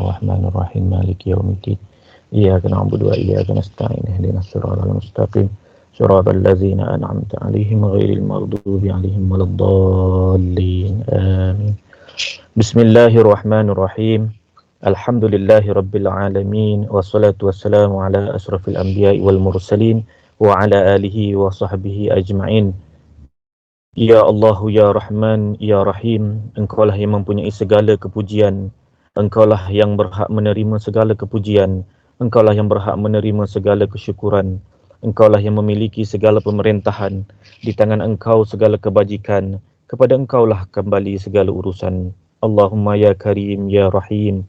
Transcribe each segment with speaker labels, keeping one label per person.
Speaker 1: الرحمن الرحيم مالك يوم الدين إياك نعبد وإياك نستعين اهدنا الصراط المستقيم صراط الذين أنعمت عليهم غير المغضوب عليهم ولا الضالين آمين. بسم الله الرحمن الرحيم الحمد لله رب العالمين والصلاة والسلام على أشرف الأنبياء والمرسلين وعلى آله وصحبه أجمعين. Ya Allah, Ya Rahman, Ya Rahim, Engkaulah yang mempunyai segala kepujian, Engkaulah yang berhak menerima segala kepujian, Engkaulah yang berhak menerima segala kesyukuran, Engkaulah yang memiliki segala pemerintahan, di tangan Engkau segala kebajikan, kepada Engkaulah kembali segala urusan. Allahumma Ya Karim, Ya Rahim,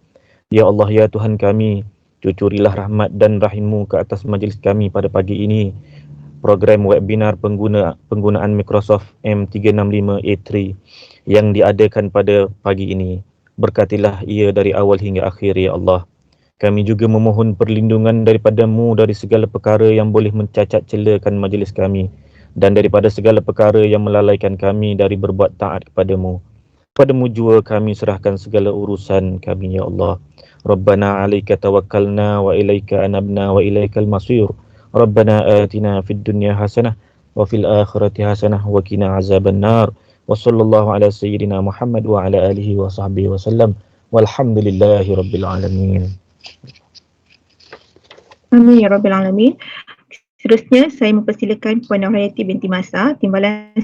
Speaker 1: Ya Allah, Ya Tuhan kami, cucurilah rahmat dan rahim-Mu ke atas majlis kami pada pagi ini. Program webinar penggunaan Microsoft M365A3 yang diadakan pada pagi ini. Berkatilah ia dari awal hingga akhir, Ya Allah. Kami juga memohon perlindungan daripada-Mu dari segala perkara yang boleh mencacat celakan majlis kami dan daripada segala perkara yang melalaikan kami dari berbuat taat kepada-Mu. Padamu jua kami serahkan segala urusan kami, Ya Allah. Rabbana alaika tawakkalna wa ilaika anabna wa ilaikal masir. Rabbana atina fid dunya hasanah wa fil akhirati hasanah wa qina azaban nar. Wa sallallahu ala sayyidina Muhammad wa ala alihi wa sahbihi wa sallam. Walhamdulillahi rabbil alamin.
Speaker 2: Amin ya Rabbil Alamin. Seterusnya saya mempersilakan Puan Nurhayati binti Masa, Timbalan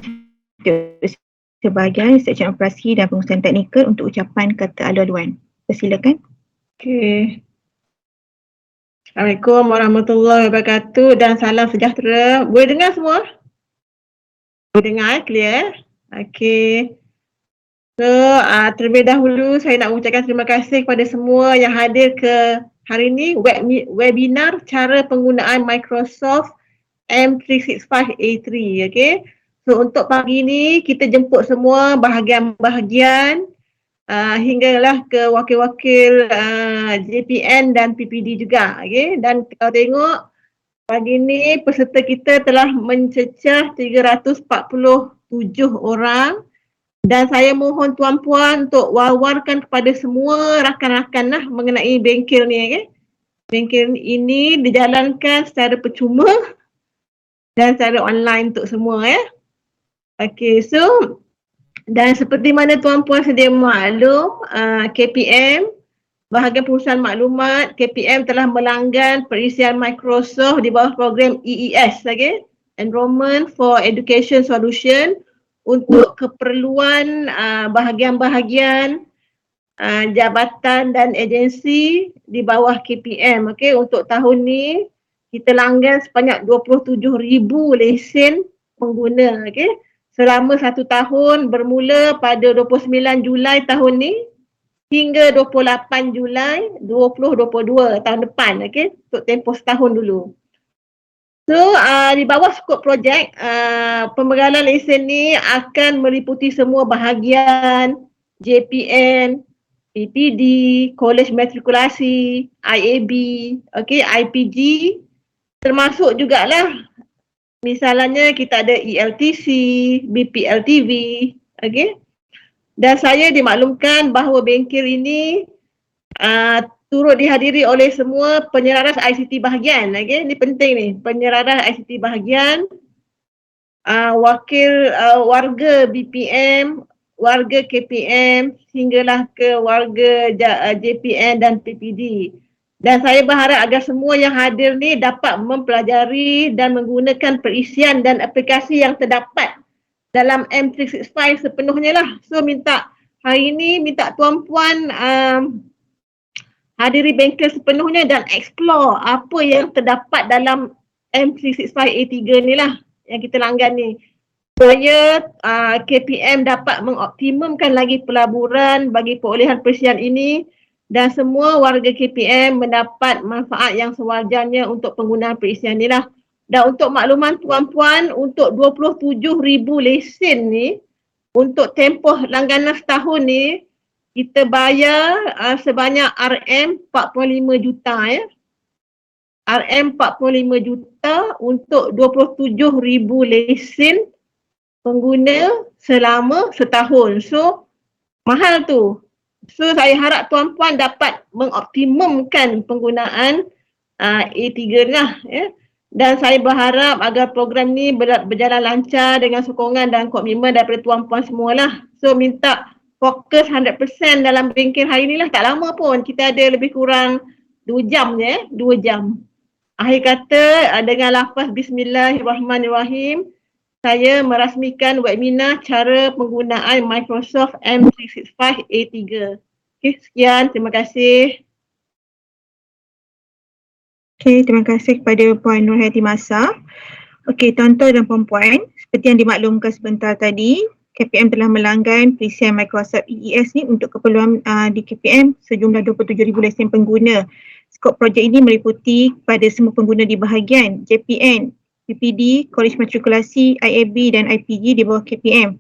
Speaker 2: sebahagian Seksyen Operasi dan Pengurusan Teknikal untuk ucapan kata alu-aluan. Persilakan.
Speaker 3: Okey. Assalamualaikum warahmatullahi wabarakatuh dan salam sejahtera. Boleh dengar semua? Boleh dengar, clear? Okey. So, terlebih dahulu saya nak mengucapkan terima kasih kepada semua yang hadir ke hari ini webinar cara penggunaan Microsoft M365A3. Okey. So, untuk pagi ini kita jemput semua bahagian-bahagian hinggalah ke wakil-wakil JPN dan PPD juga, okay? Dan kalau tengok pagi ni peserta kita telah mencecah 347 orang dan saya mohon tuan-puan untuk wawarkan kepada semua rakan-rakan lah mengenai bengkel ni, okay? Bengkel ini dijalankan secara percuma dan secara online untuk semua, ya. Okay, so dan seperti mana tuan-puan sedia maklum, KPM, Bahagian Pengurusan Maklumat, KPM telah melanggan perisian Microsoft di bawah program EES, okay? Enrollment for Education Solution untuk keperluan bahagian-bahagian jabatan dan agensi di bawah KPM, okay? Untuk tahun ni kita langgan sebanyak 27,000 lesen pengguna, okay? Selama 1 tahun bermula pada 29 Julai tahun ni hingga 28 Julai 2022 tahun depan, okey, untuk tempoh setahun dulu. So di bawah skop projek pembegalan lesen ni akan meliputi semua bahagian JPN, PPD, Kolej Matrikulasi, IAB, okey, IPG, termasuk jugalah misalnya kita ada ELTC, BPLTV, okey. Dan saya dimaklumkan bahawa bengkel ini turut dihadiri oleh semua penyeraras ICT bahagian, okey. Ini penting ni, penyeraras ICT bahagian, wakil warga BPM, warga KPM, hinggalah ke warga JPN dan PPD. Dan saya berharap agar semua yang hadir ni dapat mempelajari dan menggunakan perisian dan aplikasi yang terdapat dalam M365 sepenuhnya lah. So hari ini minta tuan-puan hadiri bengkel sepenuhnya dan explore apa yang terdapat dalam M365A3 ni lah yang kita langgan ni. Supaya KPM dapat mengoptimumkan lagi pelaburan bagi perolehan perisian ini dan semua warga KPM mendapat manfaat yang sewajarnya untuk penggunaan perisian ni lah. Dan untuk makluman tuan-puan, untuk 27,000 lesen ni, untuk tempoh langganan setahun ni, kita bayar sebanyak RM45 juta, ya. RM45 juta untuk 27,000 lesen pengguna selama setahun. So, mahal tu. So saya harap tuan-puan dapat mengoptimumkan penggunaan A3 ni lah, ya. Dan saya berharap agar program ni berjalan lancar dengan sokongan dan komitmen daripada tuan-puan semualah. So minta fokus 100% dalam bingkir hari ni lah. Tak lama pun, kita ada lebih kurang 2 jam je, 2 jam. Akhir kata, dengan lafaz Bismillahirrahmanirrahim, saya merasmikan webinar cara penggunaan Microsoft M365 A3. Okay, sekian. Terima kasih.
Speaker 2: Okey, terima kasih kepada Puan Nurhayati Masa. Okey, tuan-tuan dan puan-puan, seperti yang dimaklumkan sebentar tadi, KPM telah melanggan perisian Microsoft EES ni untuk keperluan di KPM sejumlah 27,000 lesen pengguna. Skop projek ini meliputi kepada semua pengguna di bahagian JPN, PPD, Kolej Matrikulasi, IAB dan IPG di bawah KPM.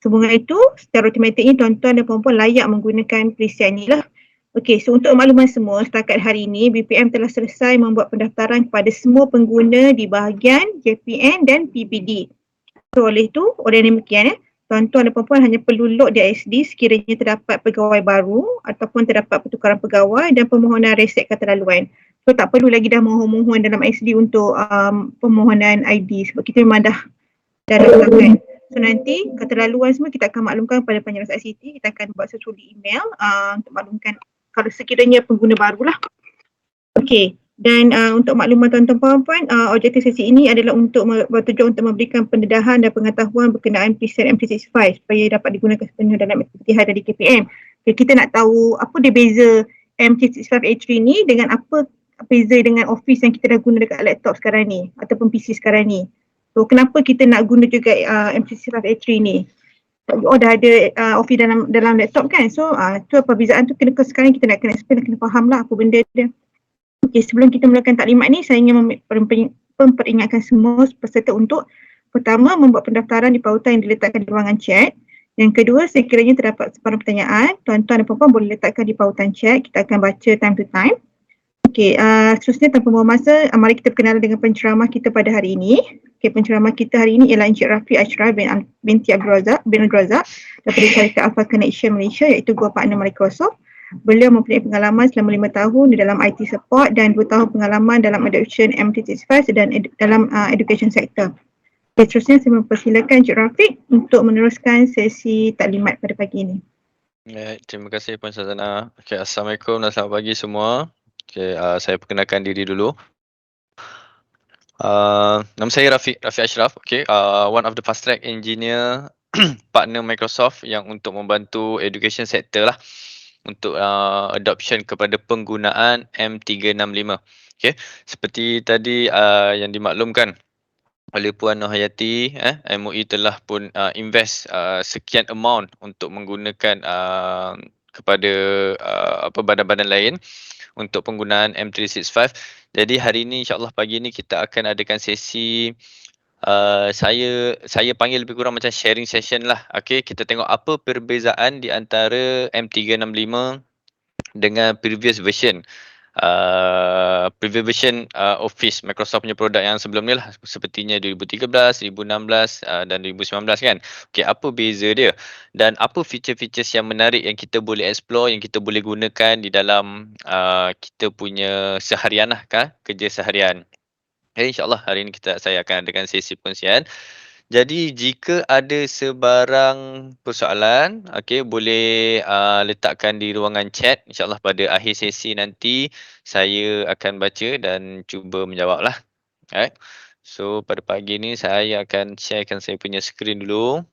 Speaker 2: Sehubungan itu, secara automatiknya tuan-tuan dan puan-puan layak menggunakan perisian ini lah. Okey, so untuk makluman semua, setakat hari ini BPM telah selesai membuat pendaftaran kepada semua pengguna di bahagian JPN dan PPD. So oleh itu, oleh demikian tuan-tuan dan puan-puan hanya perlu log di ISD sekiranya terdapat pegawai baru ataupun terdapat pertukaran pegawai dan permohonan reset keterlaluan. So tak perlu lagi dah mohon-mohon dalam ISD untuk permohonan ID sebab kita memang dah lakukan. So nanti keterlaluan semua kita akan maklumkan kepada penyeras ICT, kita akan buat sesuatu email untuk maklumkan kalau sekiranya pengguna barulah. Okey, dan untuk makluman tuan-tuan puan-puan, objektif sesi ini adalah untuk bertujuan untuk memberikan pendedahan dan pengetahuan berkenaan preset M365 supaya dapat digunakan sepenuhnya dalam aktiviti harian di KPM. Okay, kita nak tahu apa dia beza M365 A3 ni dengan apa beza dengan Office yang kita dah guna dekat laptop sekarang ni ataupun PC sekarang ni. So kenapa kita nak guna juga M365 A3 ni? Dah ada Office dalam laptop kan, so tu perbezaan tu sekarang kita nak kena explain, kena faham lah apa benda dia. Okay, sebelum kita mulakan taklimat ni, saya ingin memperingatkan semua peserta untuk pertama membuat pendaftaran di pautan yang diletakkan di ruangan chat. Yang kedua, sekiranya terdapat sebarang pertanyaan, tuan-tuan dan puan-puan boleh letakkan di pautan chat, kita akan baca time to time. Okey, seterusnya tanpa membuang masa, mari kita perkenalan dengan penceramah kita pada hari ini. Okey, penceramah kita hari ini ialah Encik Rafi Ashraf binti Abdul Razak daripada syarikat Alpha Connection Malaysia, iaitu gua partner Microsoft. Beliau mempunyai pengalaman selama 5 tahun di dalam IT support dan 2 tahun pengalaman dalam adoption M365 dan dalam education sector. Okay, seterusnya saya mempersilakan Encik Rafiq untuk meneruskan sesi taklimat pada pagi ini.
Speaker 4: Terima kasih Puan Sazana. Okay, Assalamualaikum dan selamat pagi semua. Okay, saya perkenalkan diri dulu. Nama saya Rafiq Ashraf. Okay, one of the fast track engineer partner Microsoft yang untuk membantu education sector lah untuk adoption kepada penggunaan M365. Okay, seperti tadi yang dimaklumkan oleh Puan Nurhayati, MOE telah pun invest sekian amount untuk menggunakan kepada badan-badan lain untuk penggunaan M365. Jadi hari ini insyaAllah pagi ni kita akan adakan sesi saya panggil lebih kurang macam sharing session lah. Okay, kita tengok apa perbezaan di antara M365 dengan previous version. Office Microsoft punya produk yang sebelum ni lah, sepertinya 2013, 2016 dan 2019 kan. Okay, apa beza dia dan apa feature-features yang menarik yang kita boleh explore, yang kita boleh gunakan di dalam kita punya seharian lah kan, kerja seharian. Okay, InsyaAllah hari ini saya akan adakan sesi perkongsian. Jadi jika ada sebarang persoalan, okay, boleh letakkan di ruangan chat. InsyaAllah pada akhir sesi nanti saya akan baca dan cuba menjawab lah. Alright. So pada pagi ni saya akan sharekan saya punya skrin dulu.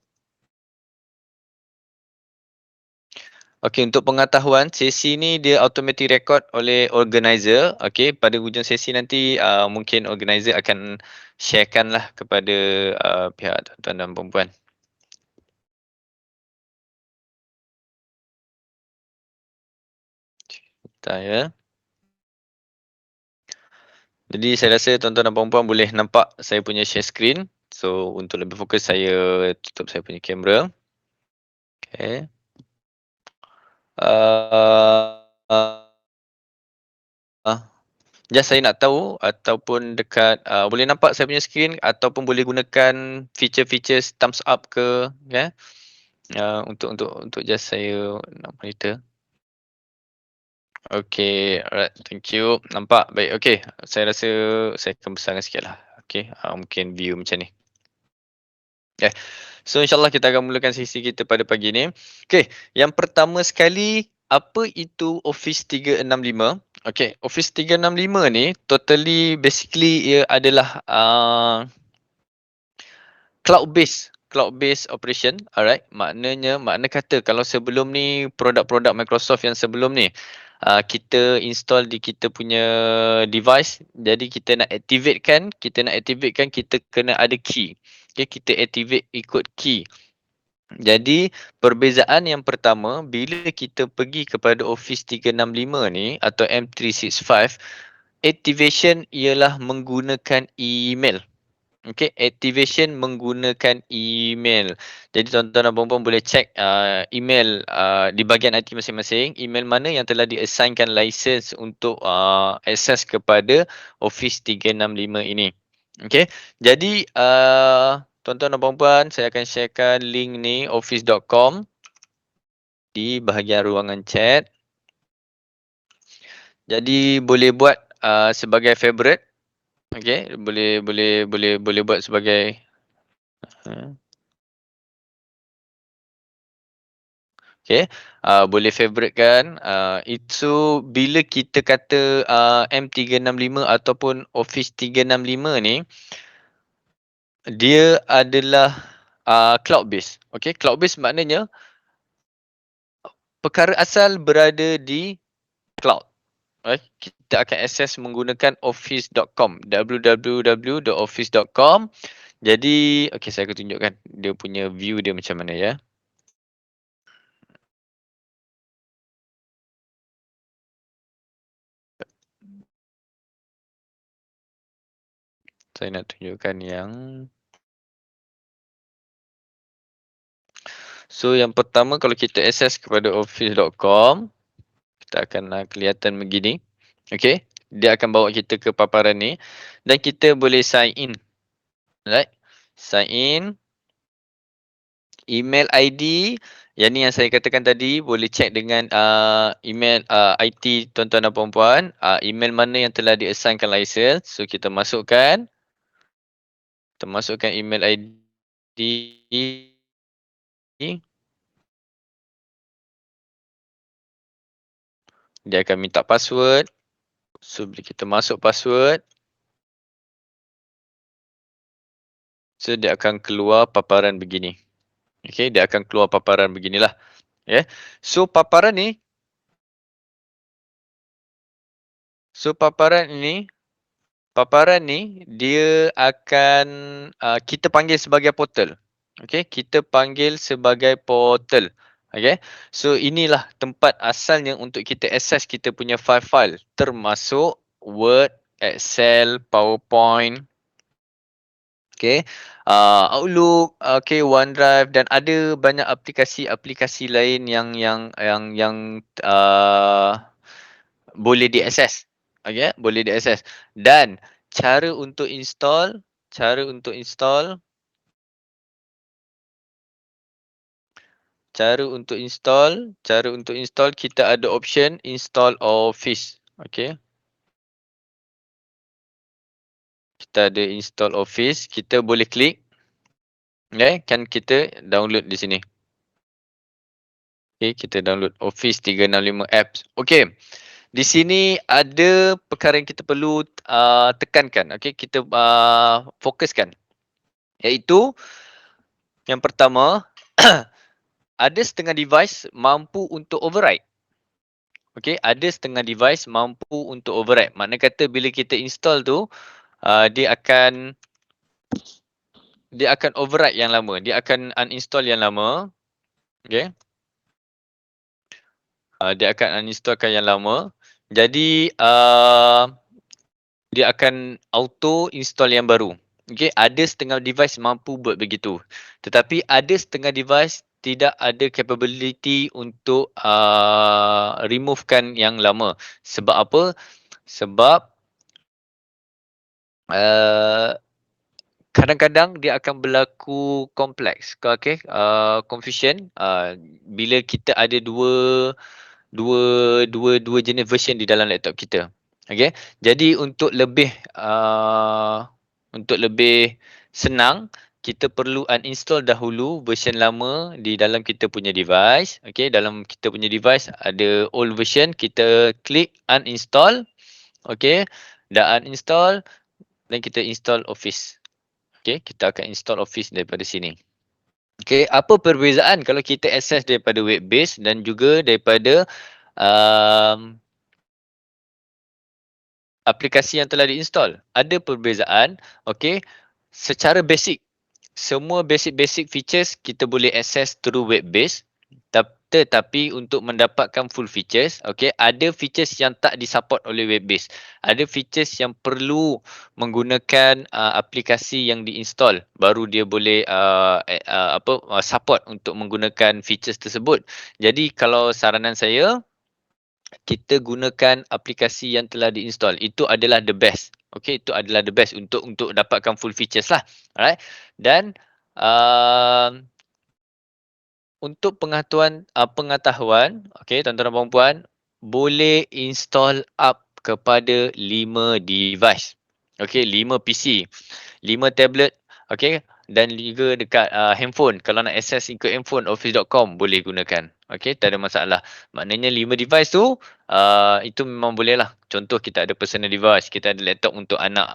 Speaker 4: Okay, untuk pengetahuan, sesi ni dia automatic record oleh organizer. Okay, pada hujung sesi nanti mungkin organizer akan sharekan lah kepada pihak tuan-tuan dan perempuan. Bentar ya. Jadi saya rasa tuan-tuan dan perempuan boleh nampak saya punya share screen. So untuk lebih fokus saya tutup saya punya kamera. Okay. Just saya nak tahu ataupun dekat boleh nampak saya punya screen ataupun boleh gunakan feature-feature thumbs up ke, ya. Untuk just saya nak monitor. Okay, alright, thank you. Nampak? Baik, okay. Saya rasa saya akan besarkan sikit lah. Okay, mungkin view macam ni. Okay, so insyaAllah kita akan mulakan sesi kita pada pagi ni. Okay, yang pertama sekali, apa itu Office 365? Okay, Office 365 ni totally basically ia adalah cloud-based operation. Alright, makna kata kalau sebelum ni produk-produk Microsoft yang sebelum ni kita install di kita punya device, jadi kita nak activatekan, kita kena ada key. Okay, kita activate ikut key. Jadi perbezaan yang pertama, bila kita pergi kepada Office 365 ni atau M365, activation ialah menggunakan email. Okay, activation menggunakan email. Jadi tuan-tuan dan puan-puan boleh check email di bahagian IT masing-masing, email mana yang telah diassignkan license untuk akses kepada Office 365 ini. Okay, jadi tuan-tuan dan puan-puan, saya akan sharekan link ni office.com di bahagian ruangan chat. Jadi boleh buat sebagai favorite. Okay, boleh buat sebagai okay, boleh favorite kan. Itu bila kita kata M365 ataupun Office 365 ni, dia adalah cloud based. Okay, cloud based maknanya perkara asal berada di cloud. Okay, kita akan akses menggunakan office.com, www.office.com. Jadi, okay, saya akan tunjukkan dia punya view dia macam mana ya. Saya nak tunjukkan yang so yang pertama, kalau kita akses kepada office.com, kita akan kelihatan begini. Okay, dia akan bawa kita ke paparan ni dan kita boleh sign in. Right, sign in, email ID, yang ni yang saya katakan tadi, boleh check dengan email IT tuan-tuan dan puan-puan, email mana yang telah diassignkan license. So kita masukkan email ID. Dia akan minta password. So bila kita masuk password, so dia akan keluar paparan begini. Okay, dia akan keluar paparan beginilah. Yeah. So paparan ni, dia akan kita panggil sebagai portal. Okay, kita panggil sebagai portal. Okay, so inilah tempat asalnya untuk kita access kita punya file-file, termasuk Word, Excel, PowerPoint, okay, Outlook, okay, OneDrive, dan ada banyak aplikasi-aplikasi lain yang boleh diakses. Okay, boleh diakses. Dan cara untuk install kita ada option install Office. Okay, kita ada install Office, kita boleh klik. Okay, kan kita download di sini. Okay, kita download Office 365 apps. Okay, di sini ada perkara yang kita perlu tekankan. Okay, kita fokuskan. Iaitu yang pertama, ada setengah device mampu untuk override. Okay, ada setengah device mampu untuk override. Makna kata bila kita install tu, dia akan override yang lama. Dia akan uninstall yang lama. Okay. Dia akan uninstallkan yang lama. Jadi, dia akan auto install yang baru. Okay, ada setengah device mampu buat begitu. Tetapi ada setengah device tidak ada capability untuk removekan yang lama. Sebab apa? Sebab kadang-kadang dia akan berlaku kompleks. Okay, confusion. Bila kita ada dua dua jenis version di dalam laptop kita. Okay, jadi untuk lebih senang, kita perlu uninstall dahulu version lama di dalam kita punya device. Okay, dalam kita punya device ada old version, kita klik uninstall. Okay, dah uninstall dan kita install Office. Okay, kita akan install Office daripada sini. Okay, apa perbezaan kalau kita access daripada web base dan juga daripada aplikasi yang telah diinstal? Ada perbezaan. Okay, secara basic, semua basic features kita boleh access through web base. Tetapi untuk mendapatkan full features, okay, ada features yang tak disupport oleh web base. Ada features yang perlu menggunakan aplikasi yang diinstal baru dia boleh support untuk menggunakan features tersebut. Jadi kalau saranan saya, kita gunakan aplikasi yang telah diinstal. Itu adalah the best. Okay, itu adalah the best untuk dapatkan full features lah. Alright. Dan untuk pengetahuan, okay, tuan-tuan dan puan-puan, boleh install up kepada 5 device. Okay, 5 PC, 5 tablet, okay, dan juga dekat handphone. Kalau nak access ikut handphone, office.com boleh gunakan. Okay, tak ada masalah. Maknanya 5 device tu, itu memang boleh lah. Contoh kita ada personal device, kita ada laptop untuk anak,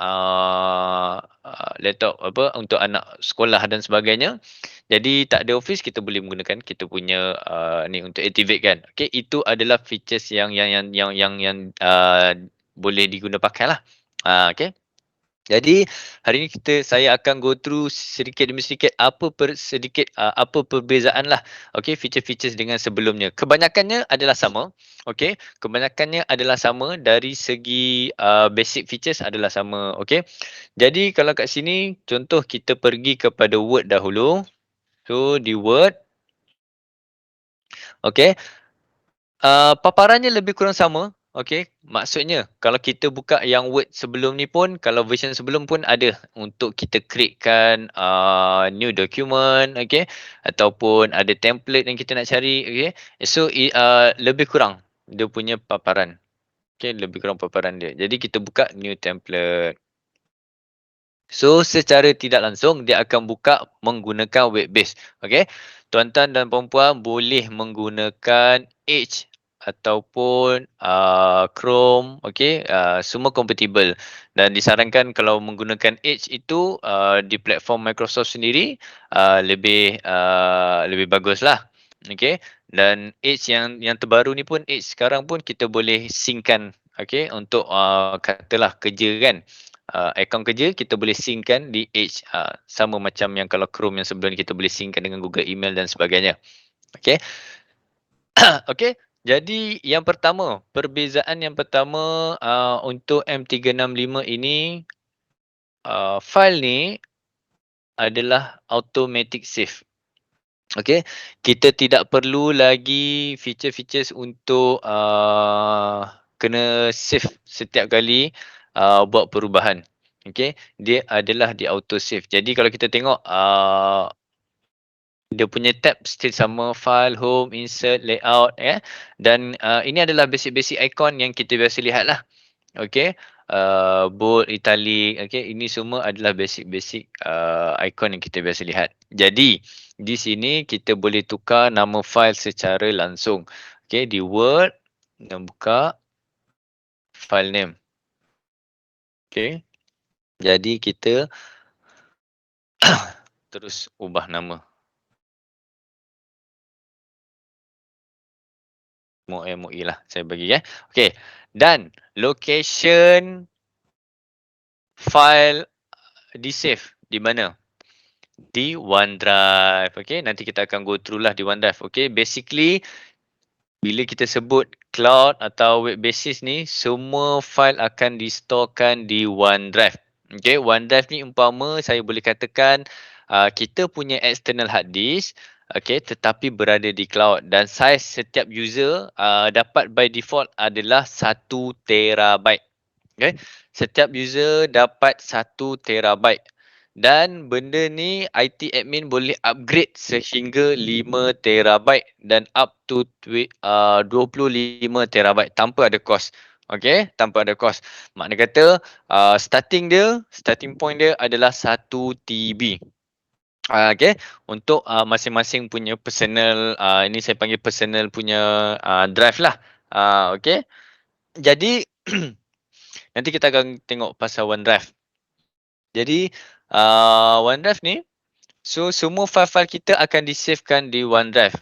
Speaker 4: untuk anak sekolah dan sebagainya. Jadi tak ada Office, kita boleh menggunakan kita punya ni untuk activate kan. Okay, itu adalah features yang boleh diguna pakai lah. Okay. Jadi hari ni saya akan go through sedikit demi sedikit apa perbezaan lah. Okay, feature-features dengan sebelumnya. Kebanyakannya adalah sama. Okay, kebanyakannya adalah sama dari segi basic features adalah sama. Okay, jadi kalau kat sini contoh kita pergi kepada Word dahulu. So di Word, okay, paparannya lebih kurang sama. Okay, maksudnya kalau kita buka yang Word sebelum ni pun, kalau version sebelum pun ada untuk kita createkan new document, okay, ataupun ada template yang kita nak cari, okay. So lebih kurang dia punya paparan. Okay, lebih kurang paparan dia. Jadi kita buka new template. So secara tidak langsung dia akan buka menggunakan web base. Okey. Tuan-tuan dan puan-puan boleh menggunakan Edge ataupun Chrome, okey, semua compatible dan disarankan kalau menggunakan Edge itu di platform Microsoft sendiri lebih baguslah. Okey. Dan Edge yang terbaru ni pun, Edge sekarang pun kita boleh synckan, okey, untuk katalah kerja kan. Akaun kerja kita boleh synckan di Edge, sama macam yang kalau Chrome yang sebelum ni kita boleh synckan dengan Google Email dan sebagainya. Okey. Okey, jadi yang pertama, perbezaan yang pertama untuk M365 ini, file ni adalah automatic save. Okey, kita tidak perlu lagi feature-features untuk kena save setiap kali buat perubahan. Okey, dia adalah di auto save. Jadi kalau kita tengok dia punya tab still sama, file, home, insert, layout, ya. Dan ini adalah basic-basic icon yang kita biasa lihat lah. Okey, bold, italic, okey, ini semua adalah basic-basic icon yang kita biasa lihat. Jadi di sini kita boleh tukar nama file secara langsung. Okey, di Word dan buka file name. Okey, jadi kita terus ubah nama. MOE lah saya bagi ya. Okey, dan location file di save di mana? Di OneDrive. Okey, nanti kita akan go through lah di OneDrive. Okey, basically bila kita sebut cloud atau web basis ni, semua file akan distorekan di OneDrive. Okey, OneDrive ni umpama saya boleh katakan kita punya external hard disk, okey, tetapi berada di cloud dan saiz setiap user dapat by default adalah 1 terabyte. Okey, setiap user dapat 1 terabyte. Dan benda ni IT admin boleh upgrade sehingga 5 terabyte dan up to 25 terabyte tanpa ada kos. Okay, tanpa ada kos. Makna kata starting point dia adalah 1 TB. Okay, untuk masing-masing punya personal, ini saya panggil personal punya drive lah. Okay, jadi nanti kita akan tengok pasal OneDrive. Jadi OneDrive ni, so semua file-file kita akan disavekan di OneDrive.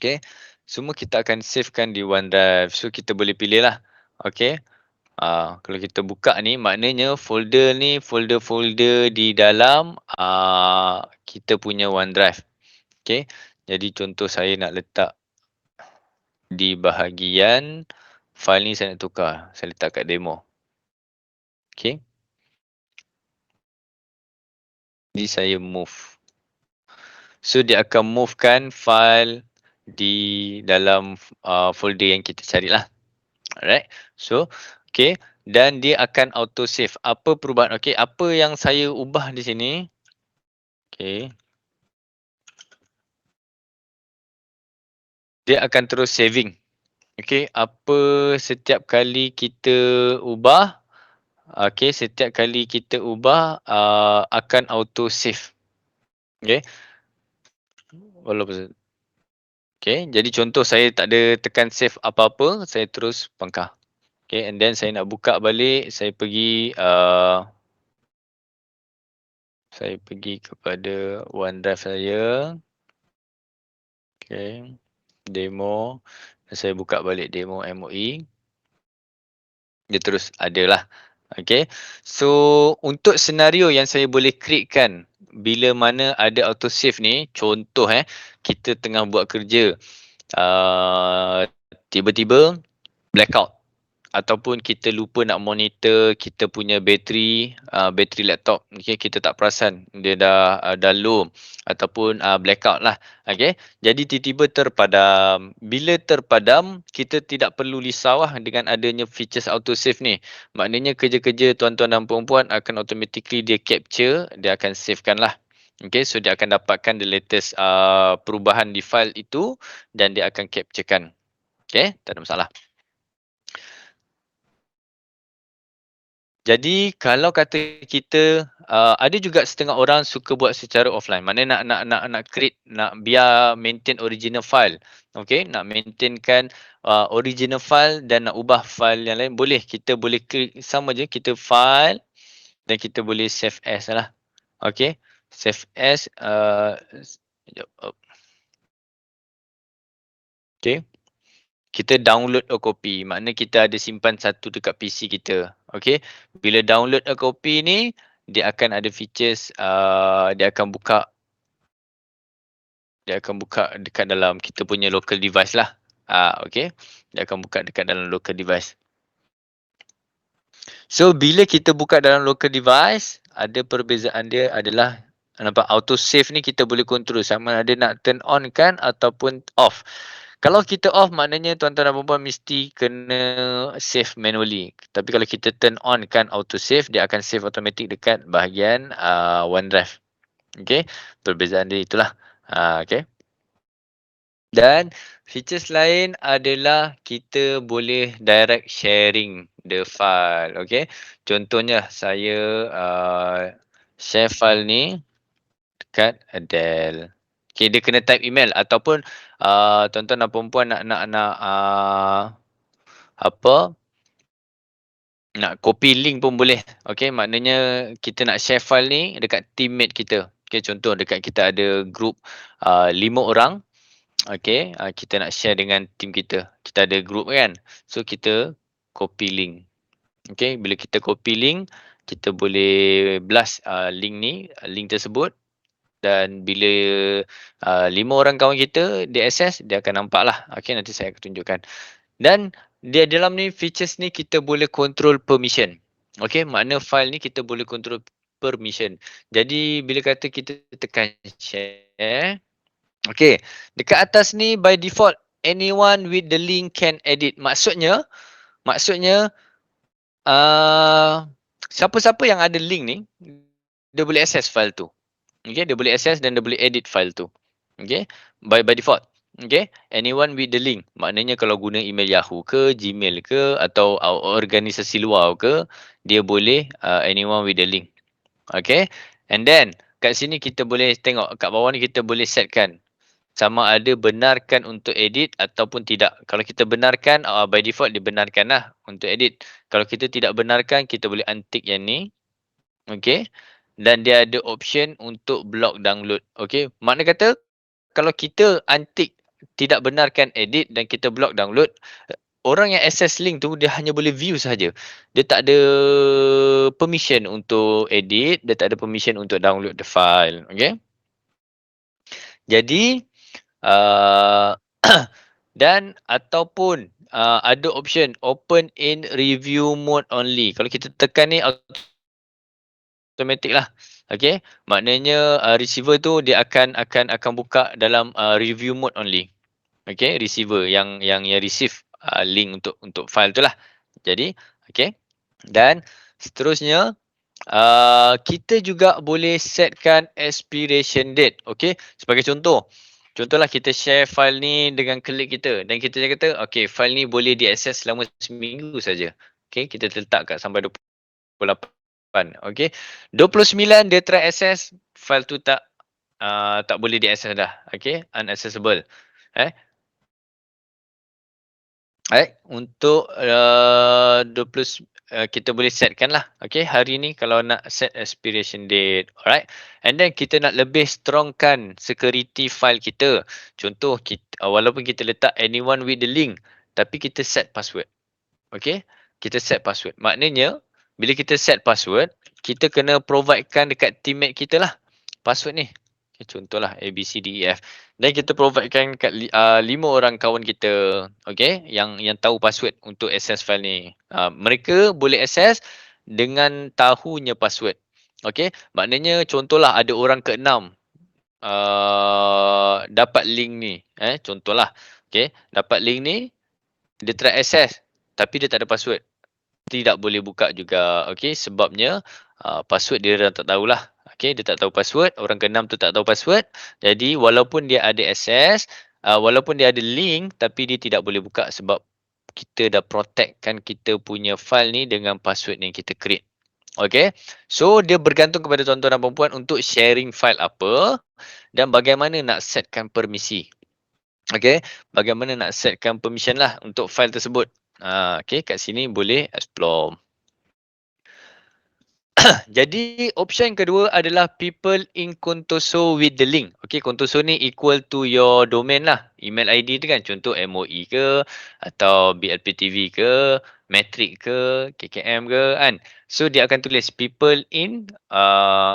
Speaker 4: Okay, semua kita akan savekan di OneDrive. So kita boleh pilih lah. Okay, kalau kita buka ni, maknanya folder ni folder-folder di dalam kita punya OneDrive. Okay, jadi contoh saya nak letak di bahagian file ni, saya nak tukar. Saya letak kat demo. Okay, jadi saya move. So dia akan movekan file di dalam folder yang kita carilah. Alright. So, okay. Dan dia akan auto save. Apa perubahan? Okay, apa yang saya ubah di sini? Okay. Dia akan terus saving. Okay, apa setiap kali kita ubah, okay, setiap kali kita ubah akan auto save. Okay. Walaupun okay, jadi contoh saya tak ada tekan save apa-apa, saya terus bangkah. Okay, and then saya nak buka balik, saya pergi kepada OneDrive saya. Okay, demo, dan saya buka balik demo MOE. Dia terus ada lah. Okay, so untuk senario yang saya boleh createkan bila mana ada autosave ni, contoh kita tengah buat kerja, tiba-tiba blackout, ataupun kita lupa nak monitor kita punya bateri laptop. Okay, kita tak perasan dia dah low ataupun blackout lah. Okay, jadi tiba-tiba terpadam. Bila terpadam, kita tidak perlu risau dengan adanya features autosave ni. Maknanya kerja-kerja tuan-tuan dan puan-puan akan automatically dia capture, dia akan savekan lah. Okay, so dia akan dapatkan the latest perubahan di file itu dan dia akan capturekan. Okay, tak ada masalah. Jadi kalau kata kita ada juga setengah orang suka buat secara offline. Maknanya nak create, nak biar maintain original file. Okay, nak maintainkan original file dan nak ubah file yang lain, boleh. Kita boleh klik sama je, kita file dan kita boleh save as lah. Okay, save as. Okay, kita download a copy. Maknanya kita ada simpan satu dekat PC kita. Okay, bila download a copy ni, dia akan ada features, dia akan buka dekat dalam kita punya local device lah. Okay, dia akan buka dekat dalam local device. So bila kita buka dalam local device, ada perbezaan dia adalah, nampak auto save ni kita boleh control sama ada nak turn on kan ataupun off. Kalau kita off, maknanya tuan-tuan dan puan-puan mesti kena save manually. Tapi kalau kita turn on kan auto save, dia akan save automatic dekat bahagian OneDrive. Okay, perbezaan dia itulah. Okay. Dan features lain adalah kita boleh direct sharing the file. Okay, contohnya saya share file ni dekat Adele. Okay, dia kena type email ataupun tuan-tuan dan perempuan nak copy link pun boleh. Okay, maknanya kita nak share file ni dekat teammate kita. Okay, contoh dekat kita ada group 5 orang. Okay, kita nak share dengan team kita. Kita ada group kan. So kita copy link. Okay, bila kita copy link, kita boleh blast link tersebut. Dan bila 5 orang kawan kita dia access, dia akan nampak lah. Okay, nanti saya akan tunjukkan. Dan dia dalam ni features ni kita boleh control permission. Okay, makna file ni kita boleh control permission. Jadi bila kata kita tekan share, okay, dekat atas ni by default anyone with the link can edit. Maksudnya Siapa-siapa yang ada link ni, dia boleh access file tu. Okay, dia boleh access dan dia boleh edit file tu. Okay, by default. Okay, anyone with the link. Maknanya kalau guna email Yahoo ke, Gmail ke, atau organisasi luar ke, dia boleh anyone with the link. Okay, and then kat sini kita boleh tengok, kat bawah ni kita boleh setkan sama ada benarkan untuk edit ataupun tidak. Kalau kita benarkan, by default dibenarkan lah untuk edit. Kalau kita tidak benarkan, kita boleh untick yang ni. Okay. Dan dia ada option untuk block download. Okay. Makna kata, kalau kita untick tidak benarkan edit dan kita block download, orang yang access link tu dia hanya boleh view saja. Dia tak ada permission untuk edit, dia tak ada permission untuk download the file. Okay. Jadi, dan ataupun ada option open in review mode only. Kalau kita tekan ni automatic lah. Okay, maknanya receiver tu dia akan buka dalam review mode only. Okay, receiver yang receive link untuk file tu lah. Jadi, okay. Dan seterusnya kita juga boleh setkan expiration date. Okay, sebagai contohlah kita share file ni dengan klik kita dan kita kata okay, file ni boleh diakses selama seminggu saja. Okay, kita letak kat sampai 28. Okay, 29 dia try access, file tu tak boleh diakses dah. Okay, unaccessible. Untuk 20 kita boleh setkan lah. Okay, hari ni kalau nak set expiration date. Alright. And then kita nak lebih strongkan security file kita. Contoh, walaupun kita letak anyone with the link, tapi kita set password. Okay, kita set password. Maknanya, bila kita set password, kita kena providekan dekat teammate kita lah password ni. Okay, contohlah A, B, C, D, E, F. Dan kita providekan kat 5 orang kawan kita, okay, yang tahu password untuk access file ni. Mereka boleh access dengan tahunya password. Okay, maknanya contohlah ada orang ke-6 dapat link ni. Contohlah, okay, dapat link ni, dia try access tapi dia tak ada password. Tidak boleh buka juga. Okay, sebabnya password dia dah tak tahulah. Okay, dia tak tahu password. Orang ke-6 tu tak tahu password. Jadi, walaupun dia ada access, walaupun dia ada link, tapi dia tidak boleh buka sebab kita dah protectkan kita punya file ni dengan password yang kita create. Okay, so dia bergantung kepada tuan-tuan dan puan-puan untuk sharing file apa dan bagaimana nak setkan permisi. Okay, bagaimana nak setkan permission lah untuk file tersebut. Okay, kat sini boleh explore. Jadi option kedua adalah people in Contoso with the link. Okay, Contoso ni equal to your domain lah. Email ID tu kan, contoh MOE ke, atau BLPTV ke, Metric ke, KKM ke kan. So dia akan tulis people in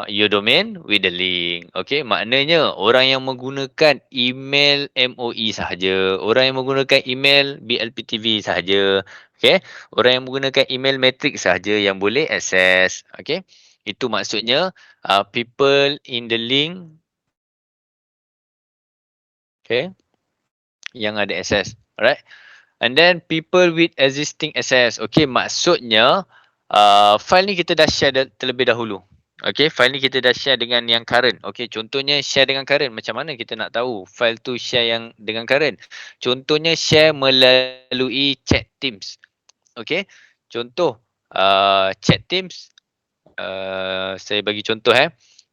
Speaker 4: your domain with the link. Okay, maknanya orang yang menggunakan email MOE sahaja, orang yang menggunakan email BLPTV sahaja. Okay, orang yang menggunakan email Metric sahaja yang boleh access. Okay, itu maksudnya people in the link, okay, yang ada access. Alright, and then people with existing access. Okay, maksudnya file ni kita dah share terlebih dahulu. Okay, file ni kita dah share dengan yang current. Okay, contohnya share dengan current. Macam mana kita nak tahu file tu share yang dengan current? Contohnya share melalui chat Teams. Okay, contoh chat Teams, saya bagi contoh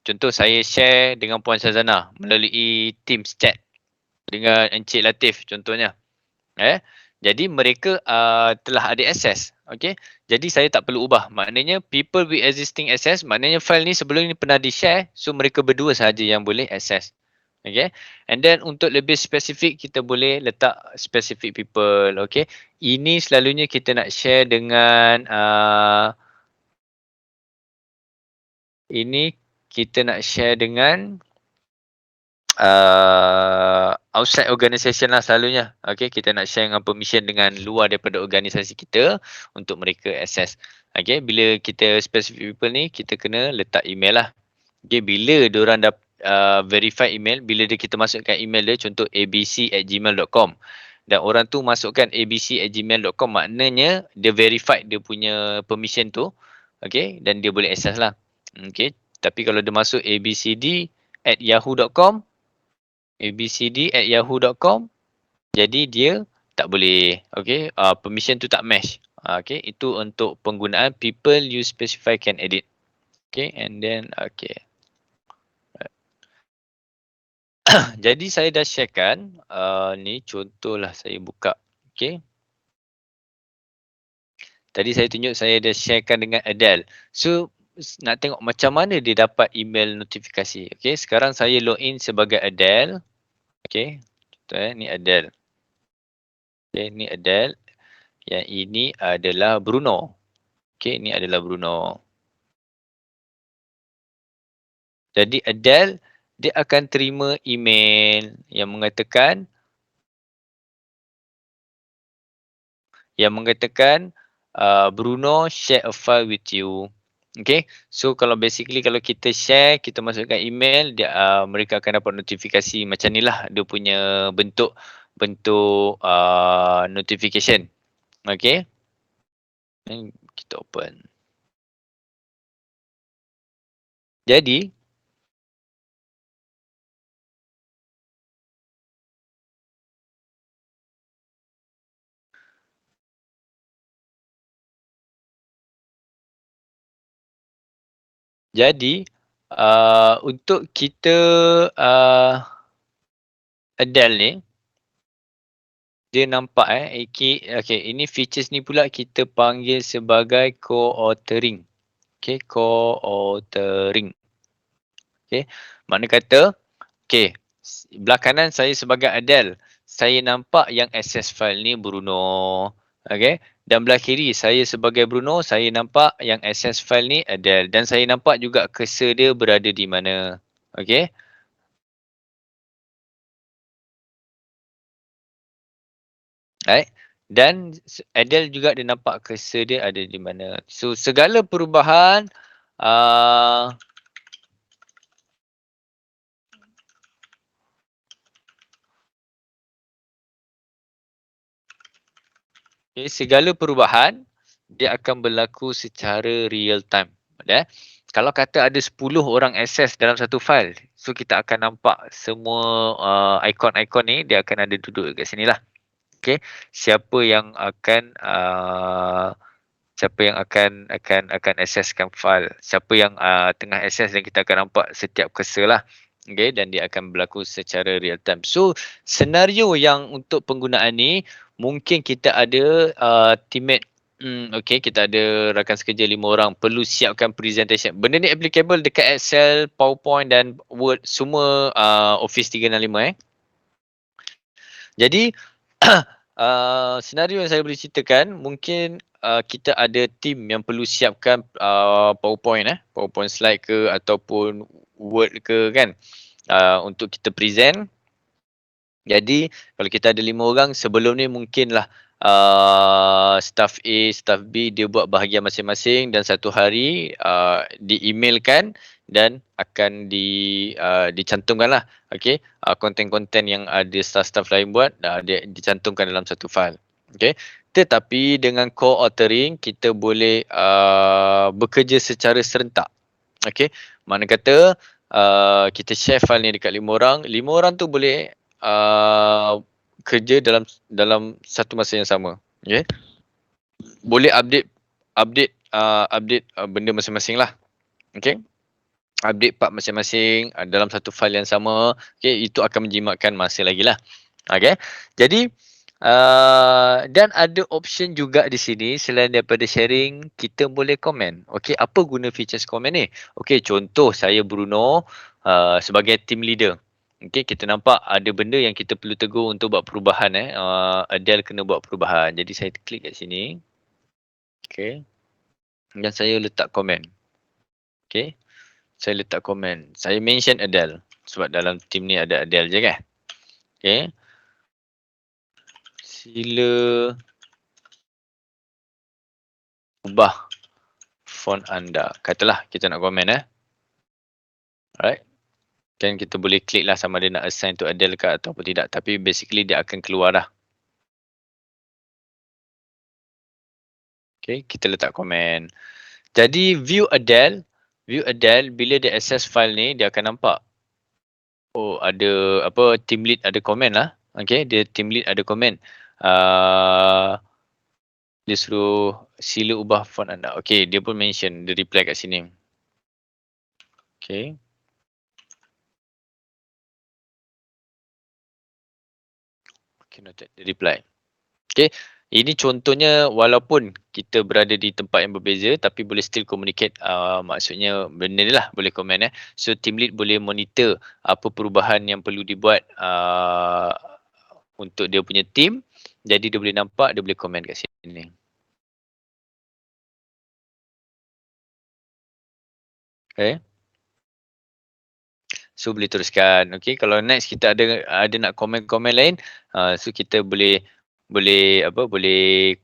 Speaker 4: contoh saya share dengan Puan Syazana melalui Teams chat dengan Encik Latif contohnya. Jadi mereka telah ada access. Okay, jadi saya tak perlu ubah. Maknanya people with existing access, maknanya file ni sebelum ni pernah di-share, so mereka berdua sahaja yang boleh access. Okay, and then untuk lebih spesifik kita boleh letak specific people. Okay, ini selalunya kita nak share dengan outside organisation lah selalunya. Okay, kita nak share dengan permission dengan luar daripada organisasi kita untuk mereka access. Okay, bila kita specific people ni, kita kena letak email lah. Okay, bila diorang dah verify email, bila kita masukkan email dia, contoh abc@gmail.com, dan orang tu masukkan abc@gmail.com, maknanya dia verified dia punya permission tu. Okay, dan dia boleh access lah. Okay, tapi kalau dia masuk abcd@yahoo.com, abcd@yahoo.com, jadi dia tak boleh. Okay, permission tu tak match. Okay, itu untuk penggunaan people you specify can edit. Okay, and then okay. Jadi saya dah sharekan, ni contohlah saya buka. Okay. Tadi saya tunjuk saya dah sharekan dengan Adele. So nak tengok macam mana dia dapat email notifikasi. Okay, sekarang saya login sebagai Adele. Okay, contoh ni Adele. Okay, ni Adele. Yang ini adalah Bruno. Okay, ni adalah Bruno. Jadi Adele, dia akan terima email yang mengatakan Bruno share a file with you. Okay, so kalau basically kalau kita share, kita masukkan email, dia mereka akan dapat notifikasi macam ni lah dia punya bentuk notification. Okay, dan kita open. Jadi untuk kita Adele ni, dia nampak okay, ini features ni pula kita panggil sebagai co-authoring. Okay, co-authoring. Okay, makna kata, okay, belah kanan saya sebagai Adele, saya nampak yang access file ni Bruno. Okay, dan belah kiri saya sebagai Bruno, saya nampak yang access file ni Adele. Dan saya nampak juga cursor dia berada di mana. Okay. Right. Dan Adele juga dia nampak cursor dia ada di mana. So segala perubahan okay, segala perubahan dia akan berlaku secara real time. Kalau kata ada 10 orang access dalam satu file, so kita akan nampak semua ikon-ikon ni dia akan ada duduk dekat sini lah. Okay, siapa yang akan accesskan file, siapa yang tengah access, dan kita akan nampak setiap cursor lah. Okay, dan dia akan berlaku secara real time. So senario yang untuk penggunaan ni, mungkin kita ada teammate, okay, kita ada rakan sekerja 5 orang, perlu siapkan presentation. Benda ni applicable dekat Excel, PowerPoint dan Word, semua Office 365 Jadi senario yang saya boleh ceritakan, mungkin kita ada team yang perlu siapkan PowerPoint slide ke ataupun Word ke kan, untuk kita present. Jadi kalau kita ada 5 orang, sebelum ni mungkinlah staff A, staff B dia buat bahagian masing-masing, dan satu hari di-emailkan dan akan dicantumkan lah, okay, konten-konten yang ada staff-staff lain buat, dia dicantumkan dalam satu file. Okay. Tetapi dengan co-authoring, kita boleh bekerja secara serentak. Okay, mana kata kita share file ni dekat 5 orang, 5 orang tu boleh kerja dalam satu masa yang sama. Okay, boleh update benda masing-masing lah. Okay, update part masing-masing dalam satu file yang sama. Okay, itu akan menjimatkan masa lagi lah. Okay, jadi dan ada option juga di sini, selain daripada sharing, kita boleh komen. Okay, apa guna features komen ni? Okay, contoh saya Bruno sebagai team leader. Okay, kita nampak ada benda yang kita perlu tegur untuk buat perubahan. Adele kena buat perubahan. Jadi saya klik kat sini. Okay, dan saya letak komen. Okay, saya letak komen. Saya mention Adele sebab dalam team ni ada Adele je kan. Okay, sila ubah font anda. Katalah kita nak komen Alright. Dan kita boleh klik lah sama ada nak assign to Adele ke ataupun tidak. Tapi basically dia akan keluar dah. Okay, kita letak komen. Jadi view Adele bila dia access file ni dia akan nampak. Oh, ada apa, team lead ada komen lah. Okay, dia team lead ada komen. Dia suruh sila ubah font anda. Okay, dia pun mention, dia reply kat sini. Okay. Okay, noted. Dia reply. Okay, ini contohnya walaupun kita berada di tempat yang berbeza tapi boleh still communicate, maksudnya benda ni lah boleh komen. So team lead boleh monitor apa perubahan yang perlu dibuat untuk dia punya team. Jadi dia boleh nampak, dia boleh komen kat sini. Okay. So boleh teruskan. Okay, kalau next kita ada nak komen-komen lain, so kita boleh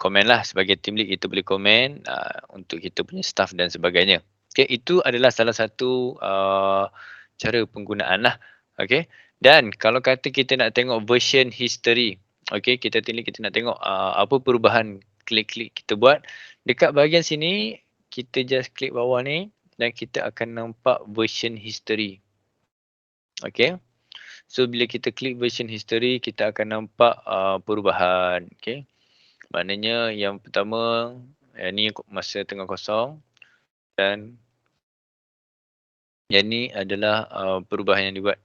Speaker 4: komen lah sebagai team lead, kita boleh komen untuk kita punya staff dan sebagainya. Okay, itu adalah salah satu cara penggunaan lah. Okay, dan kalau kata kita nak tengok version history, okay, kita nak tengok apa perubahan klik-klik kita buat. Dekat bahagian sini, kita just klik bawah ni dan kita akan nampak version history. Okay. So bila kita klik version history, kita akan nampak perubahan. Okay. Maknanya yang pertama, yang ni masa tengah kosong. Dan yang ni adalah perubahan yang dibuat.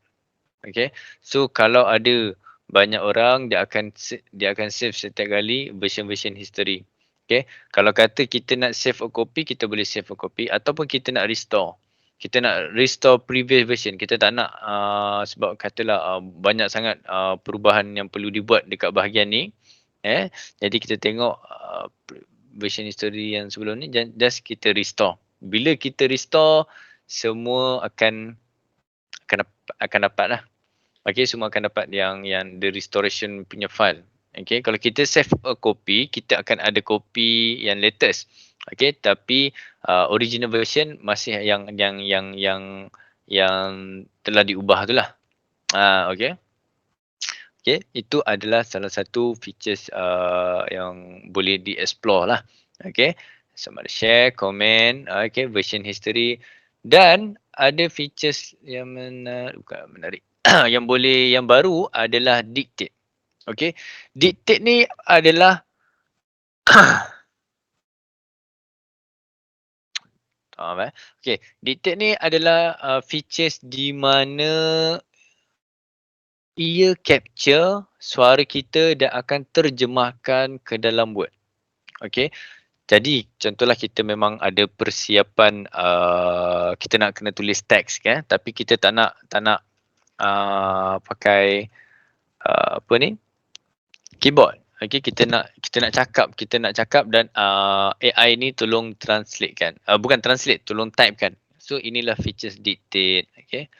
Speaker 4: Okay. So kalau ada banyak orang, dia akan save setiap kali version history. Okay. Kalau kata kita nak save a copy, kita boleh save a copy. Ataupun kita nak restore. Kita nak restore previous version. Kita tak nak sebab katalah banyak sangat perubahan yang perlu dibuat dekat bahagian ni. Jadi kita tengok version history yang sebelum ni, just kita restore. Bila kita restore, semua akan dapat lah. Okay, semua akan dapat yang the restoration punya file. Okay, kalau kita save a copy, kita akan ada copy yang latest. Okay, tapi original version masih yang telah diubah tu lah. Okay. Okay, itu adalah salah satu features yang boleh di-explore lah. Okay, sama ada share, komen, okay, version history. Dan ada features yang menarik. yang baru adalah dictate. Okay, dictate ni adalah okay, dictate ni adalah features di mana ia capture suara kita dan akan terjemahkan ke dalam Word. Okay, jadi contohlah kita memang ada persiapan kita nak kena tulis teks kan, tapi kita tak nak pakai keyboard. Okay, kita nak cakap dan AI ni tolong translate kan. Bukan translate, tolong type kan. So inilah features dictate. Okay.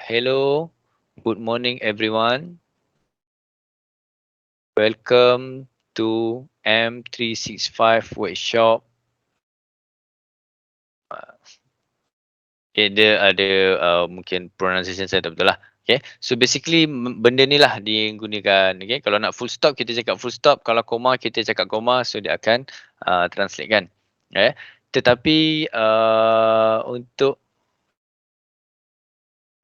Speaker 4: Hello, good morning everyone. Welcome to M365 workshop. Okay, dia ada mungkin pronunciation saya tak betul lah. Okay, so basically benda ni lah digunakan. Okay, kalau nak full stop kita cakap full stop, kalau koma kita cakap koma, so dia akan translate kan. Okay, tetapi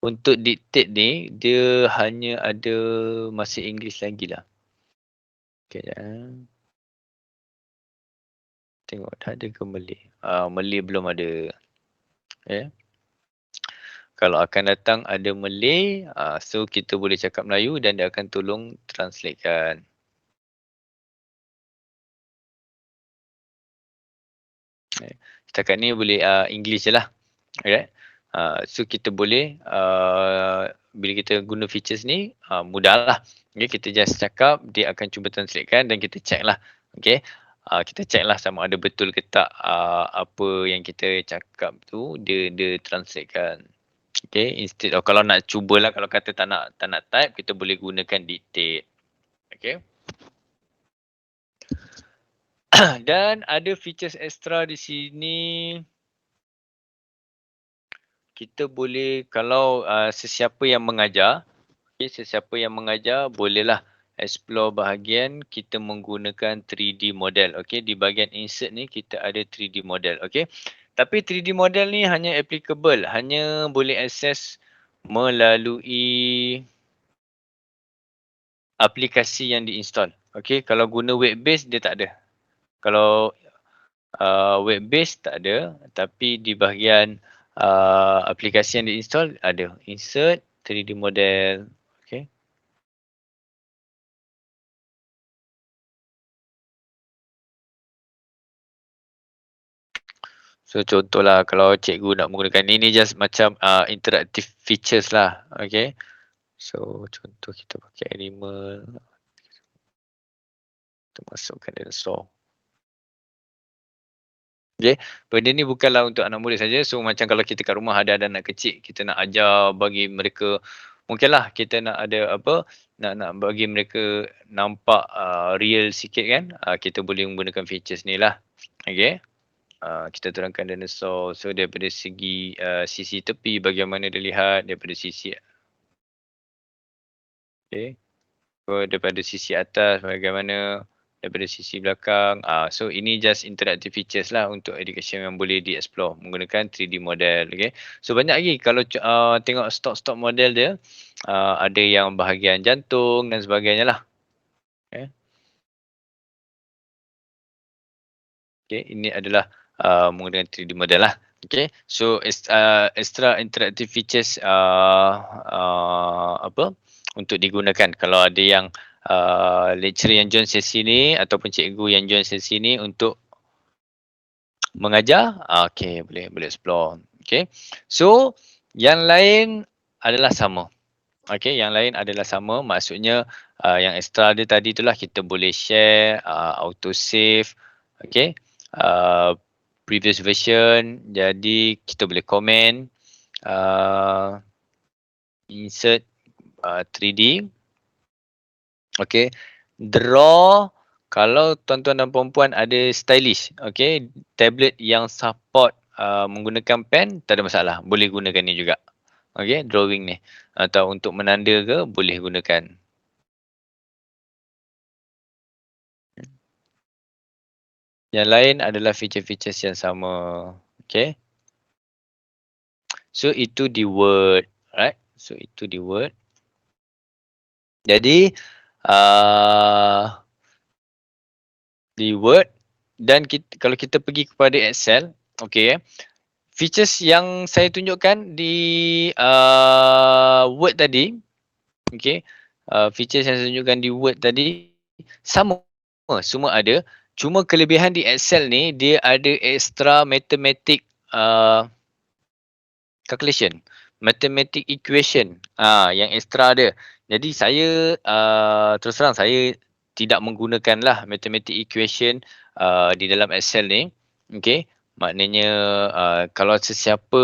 Speaker 4: untuk dictate ni dia hanya ada masih English lagi lah. Okay, tengok dah ada ke Malay. Malay belum ada. Okay. Kalau akan datang ada Malay, so kita boleh cakap Melayu dan dia akan tolong translatekan. Setakat ni boleh English je lah. Okay. So kita boleh, bila kita guna features ni, mudah lah. Okay, kita just cakap, dia akan cuba translatekan dan kita check lah. Okay. Kita check lah sama ada betul ke tak apa yang kita cakap tu, dia translatekan. Okay, instead of kalau nak cubalah, kalau kata tak nak type, kita boleh gunakan dictate. Okay. Dan ada features extra di sini. Kita boleh, kalau sesiapa yang mengajar, okay, bolehlah explore bahagian kita menggunakan 3D model. Okey, di bahagian insert ni kita ada 3D model. Okey. Tapi 3D model ni hanya applicable, hanya boleh akses melalui aplikasi yang diinstal. Okey, kalau guna web based dia tak ada. Kalau web based tak ada, tapi di bahagian aplikasi yang diinstal ada. Insert 3D model. Okey. So contohlah kalau cikgu nak menggunakan ni just macam interactive features lah. Okay. So contoh kita pakai animal. Kita masukkan dinosaur. Okay. Benda ni bukanlah untuk anak murid saja. So macam kalau kita kat rumah ada anak kecil, kita nak ajar bagi mereka, mungkinlah kita nak ada apa, nak bagi mereka nampak real sikit kan. Kita boleh menggunakan features ni lah. Okay. Kita terangkan dinosaur. So daripada segi sisi tepi bagaimana dia lihat, daripada sisi so, daripada sisi atas bagaimana, daripada sisi belakang. So ini just interactive features lah untuk education yang boleh di-explore menggunakan 3D model. Okay. So banyak lagi kalau tengok stock model dia, ada yang bahagian jantung dan sebagainya lah. Okay, ini adalah menggunakan 3D model lah. Okay, so extra interactive features apa untuk digunakan kalau ada yang lecturer yang join sesi ni ataupun cikgu yang join sesi ni untuk mengajar. Okay, boleh explore. Okay, so yang lain adalah sama. Okay, yang lain adalah sama. Maksudnya yang extra dia tadi itulah kita boleh share, auto save. Okay. Previous version, jadi kita boleh komen, insert 3D. Okay, draw, kalau tuan-tuan dan puan-puan ada stylish, okay, tablet yang support menggunakan pen, tak ada masalah, boleh gunakan ni juga. Okay, drawing ni, atau untuk menanda ke, boleh gunakan. Yang lain adalah feature-features yang sama. Okay. So itu di Word. Right. So itu di Word. Jadi di Word. Dan kalau kita pergi kepada Excel. Okay. Features yang saya tunjukkan di Word tadi. Okay. Features yang saya tunjukkan di Word tadi. Sama. Semua ada. Cuma kelebihan di Excel ni, dia ada extra mathematic calculation, mathematic equation, yang extra ada. Jadi saya terus terang saya tidak menggunakanlah mathematic equation di dalam Excel ni. Okay, maknanya kalau sesiapa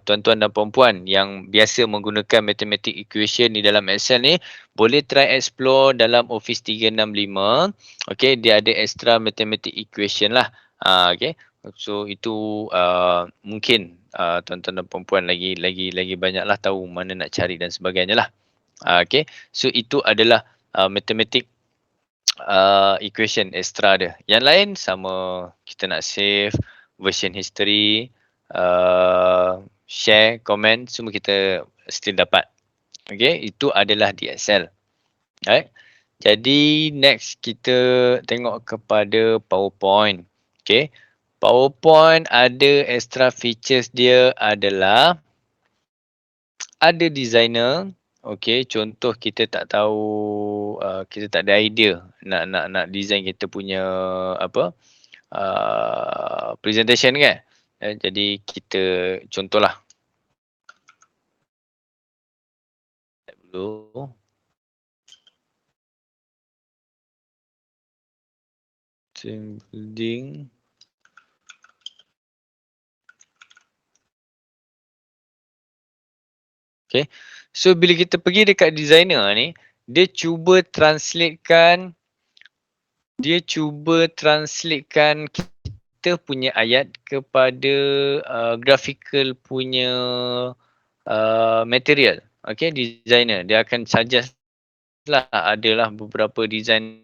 Speaker 4: tuan-tuan dan puan-puan yang biasa menggunakan mathematic equation di dalam Excel ni, boleh try explore dalam Office 365. Okay, dia ada extra mathematic equation lah. Okay, so itu mungkin tuan-tuan dan puan-puan lagi banyaklah tahu mana nak cari dan sebagainya lah. Okay, so itu adalah mathematic equation extra dia. Yang lain sama, kita nak save, version history, share, comment, semua kita still dapat. Okay, itu adalah di Excel. Alright. Jadi next kita tengok kepada PowerPoint. Okay, PowerPoint ada extra features dia adalah ada designer. Okay, contoh kita tak tahu, kita tak ada idea nak design kita punya apa presentation kan. Jadi kita contohlah. Dulu. Team building. Okay, so bila kita pergi dekat designer ni, dia cuba translatekan kita punya ayat kepada graphical punya material. Okay, designer dia akan suggest lah, adalah beberapa design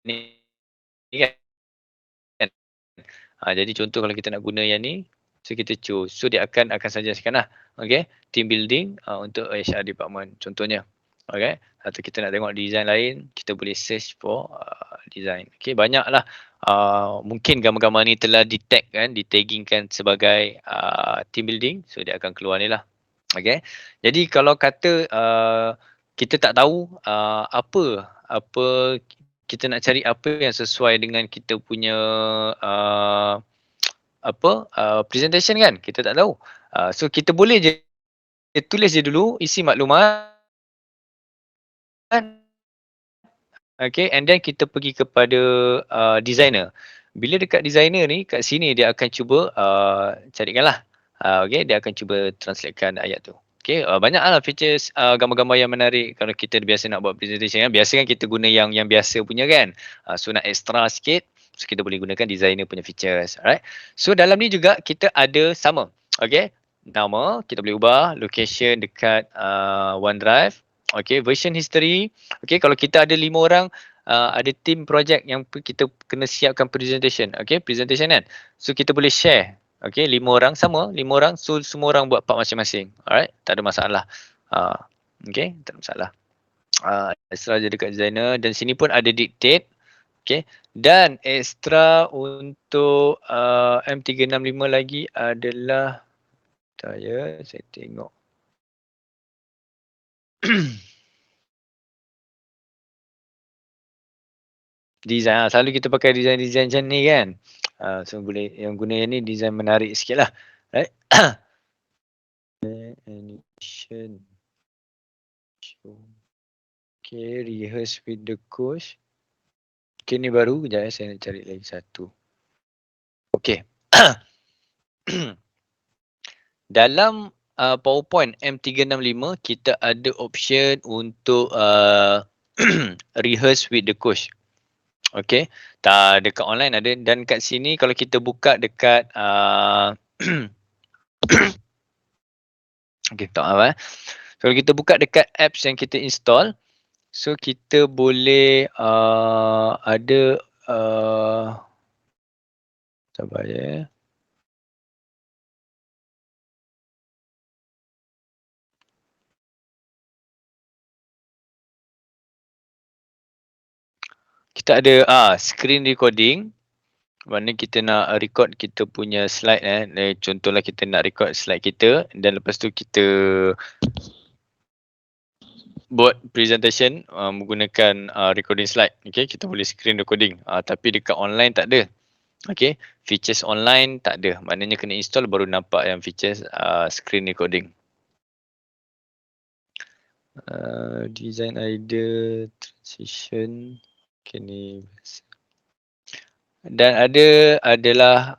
Speaker 4: ni kan. Jadi contoh kalau kita nak guna yang ni, so kita choose. So dia akan suggestkan lah. Okay. Team building untuk HR department contohnya. Okay. Atau kita nak tengok design lain, kita boleh search for design. Okay. Banyak lah. Mungkin gambar-gambar ni telah di-tag kan, di-taggingkan sebagai team building. So dia akan keluar ni lah. Okay. Jadi kalau kata kita tak tahu apa kita nak cari apa yang sesuai dengan kita punya presentation kan, kita tak tahu. So kita boleh je tulis je dulu isi maklumat. Okay, and then kita pergi kepada designer. Bila dekat designer ni, kat sini dia akan cuba carikanlah. Okay, dia akan cuba translatekan ayat tu. Okay, banyaklah features gambar-gambar yang menarik kalau kita biasa nak buat presentation kan. Biasa kan kita guna yang biasa punya kan. So nak extra sikit, so kita boleh gunakan designer punya features. Alright. So dalam ni juga kita ada sama. Okay, nama kita boleh ubah, location dekat OneDrive. Okay, version history. Okay, kalau kita ada 5 orang, ada team project yang kita kena siapkan presentation. Okay, presentation kan. So kita boleh share. Okay, 5 orang sama, 5 orang. So semua orang buat part masing-masing. Alright, tak ada masalah. Okay, tak ada masalah. Extra je dekat designer. Dan sini pun ada dictate. Okay, dan extra untuk M365 lagi adalah, saya tengok. Design, selalu kita pakai design macam ni kan. So boleh yang guna yang ni design menarik sikit lah. Right? Animation. Okay, rehearse with the coach. Okay, ni baru. Sekejap saya nak cari lagi satu. Okay. Dalam PowerPoint M365 kita ada option untuk rehearse with the coach. Okay, dekat online ada, dan kat sini kalau kita buka dekat okay, tak apa. Kalau kita buka dekat apps yang kita install, so kita boleh ada sabar ya. Kita ada screen recording. Mana kita nak record kita punya slide contohlah kita nak record slide kita dan lepas tu kita buat presentation menggunakan recording slide. Okay, kita boleh screen recording. Tapi dekat online tak ada. Okay, features online tak ada. Maknanya kena install baru nampak yang features screen recording. Design idea, transition. Okay, ni dan adalah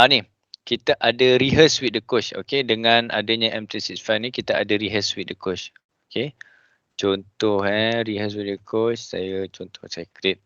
Speaker 4: ni kita ada rehearse with the coach. Okay, dengan adanya M365 ni kita ada rehearse with the coach. Okay, contoh rehearse with the coach, saya create.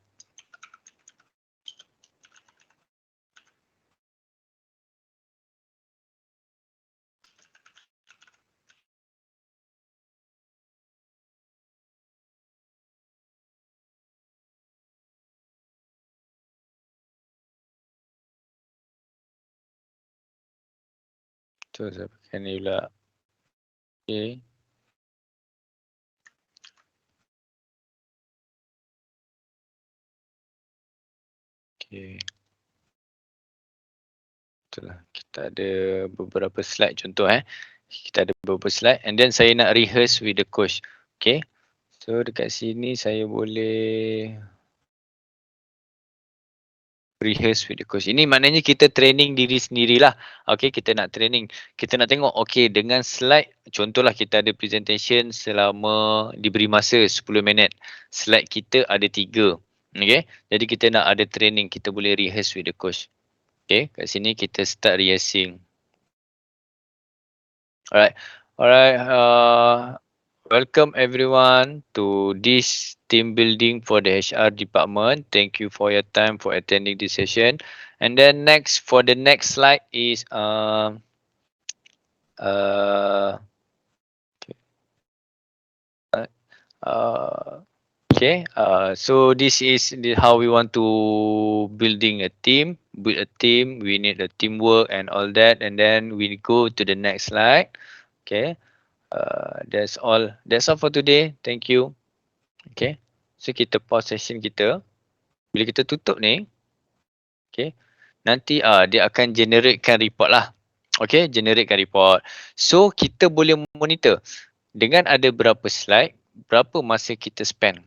Speaker 4: So saya pakai ni pula. Okay. Okay. Itulah, kita ada beberapa slide contoh kita ada beberapa slide and then saya nak rehearse with the coach. Okay. So dekat sini saya boleh rehearse with the coach. Ini maknanya kita training diri sendirilah. Okay, kita nak training. Kita nak tengok, okay, dengan slide, contohlah kita ada presentation selama diberi masa 10 minit. Slide kita ada 3. Okay, jadi kita nak ada training, kita boleh rehearse with the coach. Okay, kat sini kita start rehearsing. Alright. Welcome everyone to this team building for the HR department. Thank you for your time for attending this session. And then next, for the next slide is So this is how we want to build a team. We need a teamwork and all that, and then we go to the next slide. Okay. That's all for today. Thank you. Okay. So kita pause session kita. Bila kita tutup ni, okay, nanti dia akan generatekan report lah. Okay, generatekan report. So kita boleh monitor dengan ada berapa slide, berapa masa kita spend.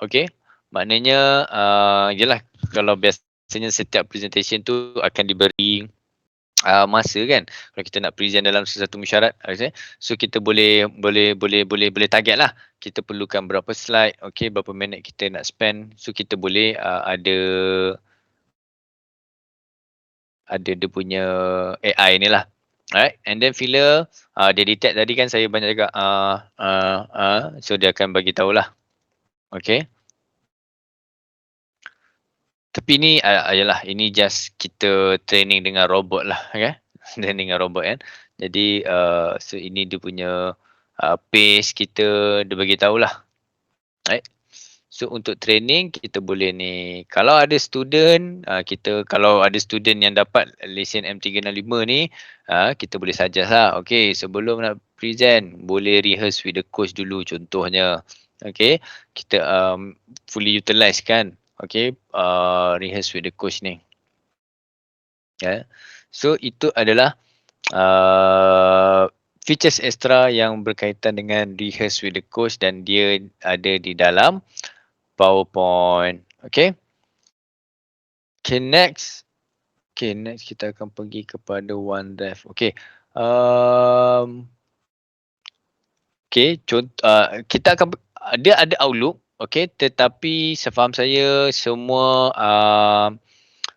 Speaker 4: Okay, maknanya yelah, kalau biasanya setiap presentation tu akan diberi masa kan, kalau kita nak present dalam sesuatu mesyuarat, so kita boleh target lah, kita perlukan berapa slide, okay, berapa minit kita nak spend, so kita boleh ada dia punya AI ni lah. Alright, and then filler dia detect tadi kan saya banyak cakap so dia akan bagi tahulah. Okay. Tapi ni ayalah, ini just kita training dengan robot lah, okay? Training dengan robot kan. Jadi so ini dia punya pace kita, dia bagi tahulah. Right? So untuk training kita boleh ni, kalau ada student kalau ada student yang dapat lesen M365 ni, kita boleh suggest lah. Okay, sebelum nak present boleh rehearse with the coach dulu contohnya. Okay, kita fully utilize kan. Okay, rehearse with the coach ni. Yeah. So itu adalah features extra yang berkaitan dengan rehearse with the coach, dan dia ada di dalam PowerPoint. Okay. Okay, next. Okay, next kita akan pergi kepada OneDrive. Okay. Okay, kita akan, dia ada Outlook. Okay, tetapi sefaham saya semua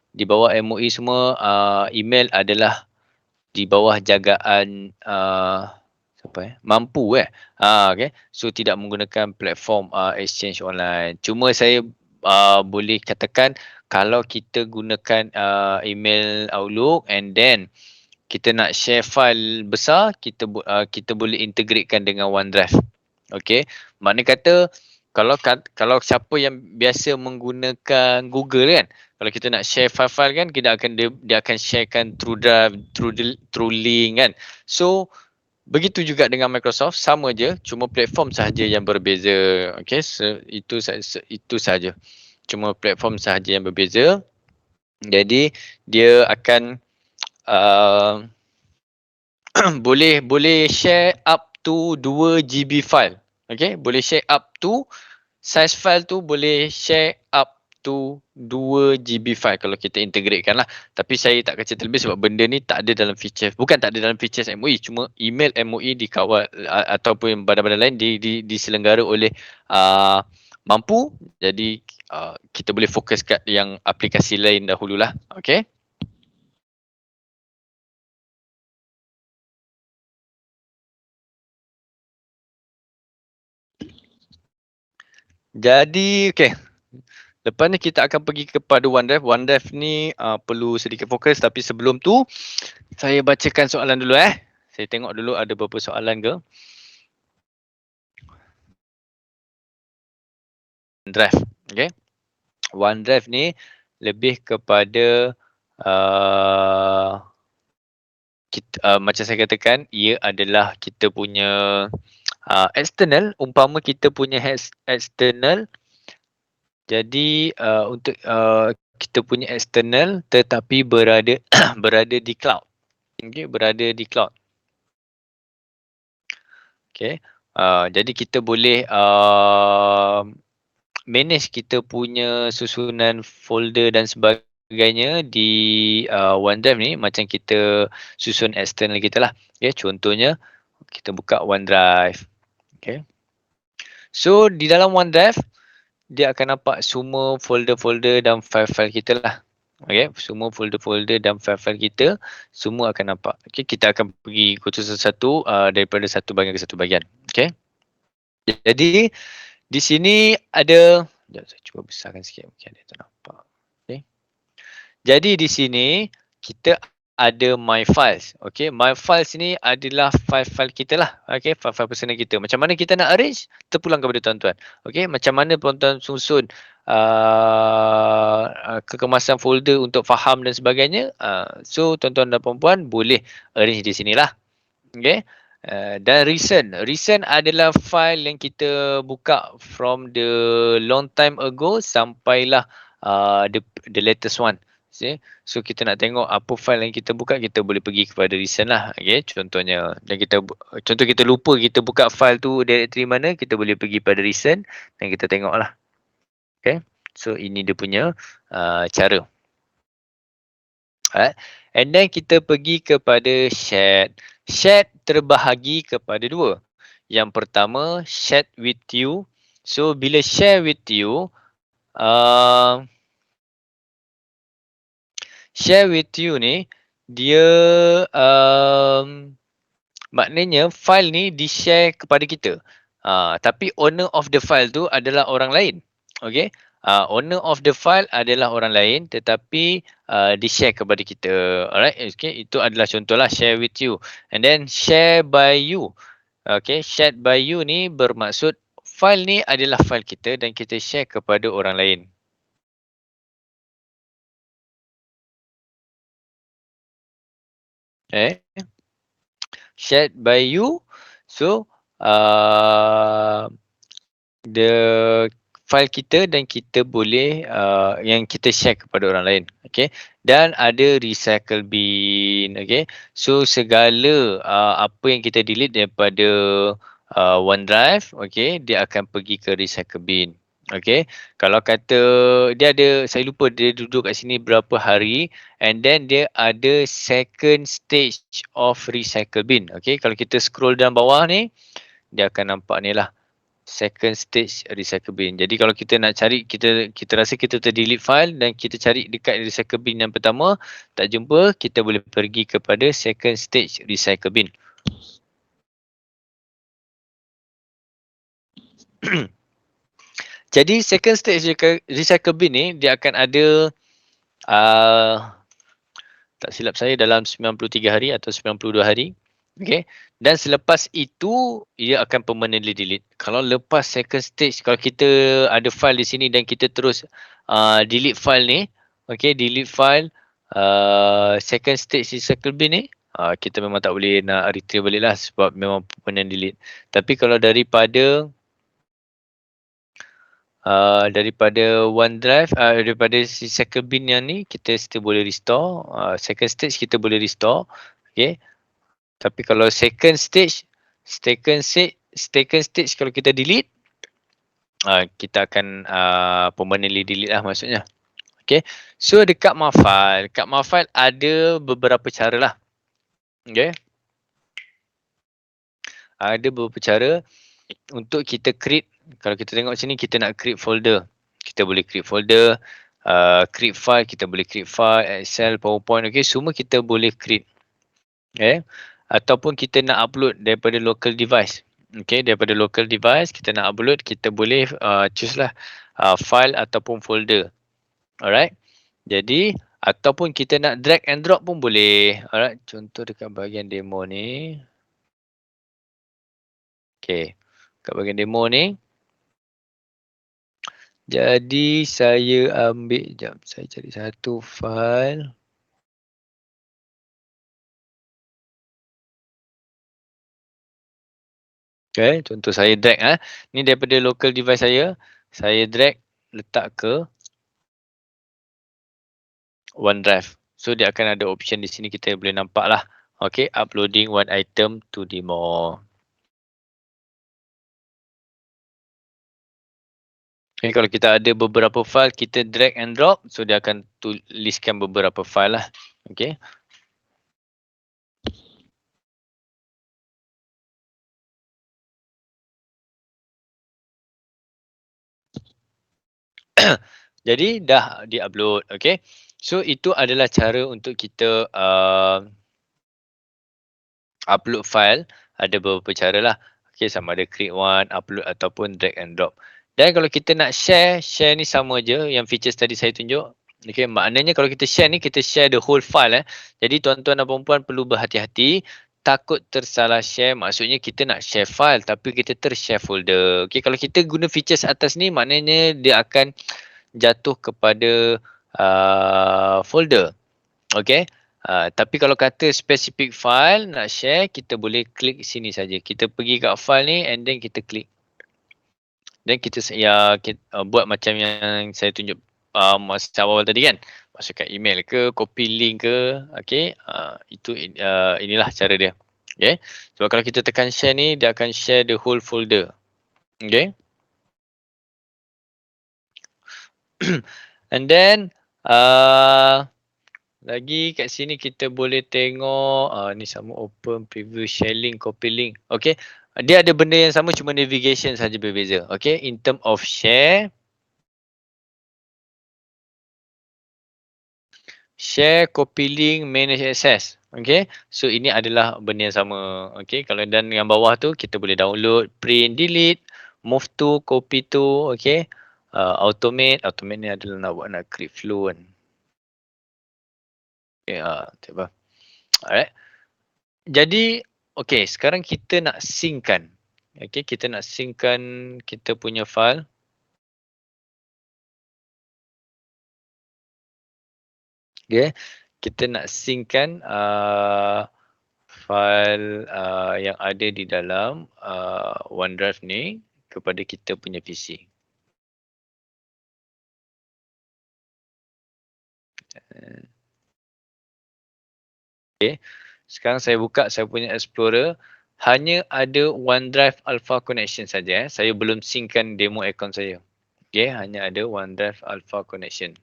Speaker 4: di bawah MOE semua email adalah di bawah jagaan mampu okay. So tidak menggunakan platform exchange online. Cuma saya boleh katakan kalau kita gunakan email Outlook and then kita nak share file besar, kita boleh integratekan dengan OneDrive. Okay, makna kata kalau siapa yang biasa menggunakan Google kan, kalau kita nak share file-file kan, dia akan sharekan through Drive, through link kan. So begitu juga dengan Microsoft, sama je, cuma platform sahaja yang berbeza. Okay, so itu sahaja. Cuma platform sahaja yang berbeza. Jadi dia akan boleh share up to 2 GB file. Okay, boleh share up to, size file tu boleh share up to 2 GB file kalau kita integratekan lah. Tapi saya tak akan cerita lebih sebab benda ni tak ada dalam feature, bukan tak ada dalam features MOE, cuma email MOE dikawal ataupun badan-badan lain diselenggara oleh mampu. Jadi kita boleh fokus kat yang aplikasi lain dahululah. Okay. Jadi, okay. Lepas ni kita akan pergi kepada OneDrive. OneDrive ni perlu sedikit fokus, tapi sebelum tu saya bacakan soalan dulu Saya tengok dulu ada beberapa soalan ke. OneDrive, okay. OneDrive ni lebih kepada macam saya katakan, ia adalah kita punya external. Umpama kita punya external, jadi untuk kita punya external tetapi berada di cloud. Okay, berada di cloud. Okay, jadi kita boleh manage kita punya susunan folder dan sebagainya di OneDrive ni macam kita susun external kita lah. Okay, contohnya kita buka OneDrive. Okay, so di dalam OneDrive dia akan nampak semua folder-folder dan file-file kita lah. Okay, semua folder-folder dan file-file kita semua akan nampak. Okay, kita akan pergi go to satu-satu daripada satu bahagian ke satu bahagian. Okay, jadi di sini ada, saya cuba besarkan sikit mungkin ada tak nampak. Okay, jadi di sini kita ada my files. Okay, my files ni adalah file-file kita lah. Okay, file-file personal kita. Macam mana kita nak arrange? Terpulang kepada tuan-tuan. Okay, macam mana tuan-tuan susun kekemasan folder untuk faham dan sebagainya. So tuan-tuan dan puan-puan boleh arrange di sini lah. Okay. Dan recent adalah file yang kita buka from the long time ago sampailah the latest one. See? So kita nak tengok apa file yang kita buka, kita boleh pergi kepada recent lah. Okay, contohnya. Dan contoh kita lupa kita buka file tu directory mana, kita boleh pergi pada recent dan kita tengok lah. Okay. So ini dia punya cara. Alright. And then kita pergi kepada shared. Shared terbahagi kepada dua. Yang pertama, shared with you. So bila share with you, share with you ni, dia maknanya file ni di-share kepada kita. Tapi owner of the file tu adalah orang lain. Okay. Owner of the file adalah orang lain tetapi di-share kepada kita. Alright. Okay. Itu adalah contohlah share with you. And then share by you. Okay. Shared by you ni bermaksud file ni adalah file kita dan kita share kepada orang lain. Okay. Shared by you. So the file kita dan kita boleh yang kita share kepada orang lain. Okay. Dan ada recycle bin. Okay. So segala apa yang kita delete daripada OneDrive, okay, dia akan pergi ke recycle bin. Okay. Kalau kata dia ada, saya lupa dia duduk kat sini berapa hari, and then dia ada second stage of recycle bin. Okay. Kalau kita scroll dalam bawah ni, dia akan nampak ni lah. Second stage recycle bin. Jadi kalau kita nak cari, kita rasa kita terdelete file dan kita cari dekat recycle bin yang pertama, tak jumpa, kita boleh pergi kepada second stage recycle bin. Jadi second stage recycle bin ni dia akan ada tak silap saya dalam 93 hari atau 92 hari. Okay. Dan selepas itu ia akan permanently delete. Kalau lepas second stage, kalau kita ada file di sini dan kita terus delete file ni, okay, delete file second stage recycle bin ni, kita memang tak boleh nak retrieve balik lah sebab memang permanent delete. Tapi kalau daripada OneDrive, daripada recycle bin yang ni, kita still boleh restore. Second stage kita boleh restore. Okay. Tapi kalau second stage kalau kita delete, kita akan permanently delete lah maksudnya. Okay. So dekat MyFile ada beberapa cara lah. Okay. Ada beberapa cara untuk kita create. Kalau kita tengok sini, kita nak create folder. Kita boleh create folder, create file, kita boleh create file, Excel, PowerPoint. Okay. Semua kita boleh create. Okay. Ataupun kita nak upload daripada local device. Okay, daripada local device kita nak upload, kita boleh choose lah file ataupun folder. Alright. Jadi ataupun kita nak drag and drop pun boleh. Alright, contoh dekat bahagian demo ni. Okay, kat bahagian demo ni. Jadi saya ambil, jap, saya cari satu file. Okay, contoh saya drag ni daripada local device saya drag letak ke OneDrive. So dia akan ada option di sini, kita boleh nampak lah. Okay, uploading one item to demo. Okay, kalau kita ada beberapa file, kita drag and drop, so dia akan tuliskan beberapa file lah. Okay. Jadi dah di-upload. Okay. So itu adalah cara untuk kita upload file. Ada beberapa cara lah. Okay, sama ada create one, upload ataupun drag and drop. Dan kalau kita nak share ni sama je yang features tadi saya tunjuk. Okay, maknanya kalau kita share ni, kita share the whole file. Jadi tuan-tuan dan puan-puan perlu berhati-hati. Takut tersalah share, maksudnya kita nak share file tapi kita tershare folder. Okay, kalau kita guna features atas ni, maknanya dia akan jatuh kepada folder. Okay, tapi kalau kata specific file nak share, kita boleh klik sini saja. Kita pergi kat file ni and then kita klik. Dan kita buat macam yang saya tunjuk masa awal tadi kan, masukkan email ke, copy link ke, okay, itu inilah cara dia. Okay, sebab kalau kita tekan share ni, dia akan share the whole folder. Okay. And then lagi kat sini kita boleh tengok ni sama open preview share link, copy link. Okay, dia ada benda yang sama, cuma navigation saja berbeza. Okay, in term of share, copy link, manage access. Okay, so ini adalah benda yang sama. Okay, kalau dan yang bawah tu kita boleh download, print, delete, move to, copy to. Okay, automate ni adalah nak create flow kan. Okay, tak apa. Alright. Jadi, okay, sekarang kita nak synckan. Okay, kita nak synckan kita punya file. Okay, kita nak synckan file yang ada di dalam OneDrive ni kepada kita punya PC. Okay, sekarang saya buka saya punya Explorer. Hanya ada OneDrive Alpha Connection saja. Saya belum synckan demo account saya. Okay, hanya ada OneDrive Alpha Connection.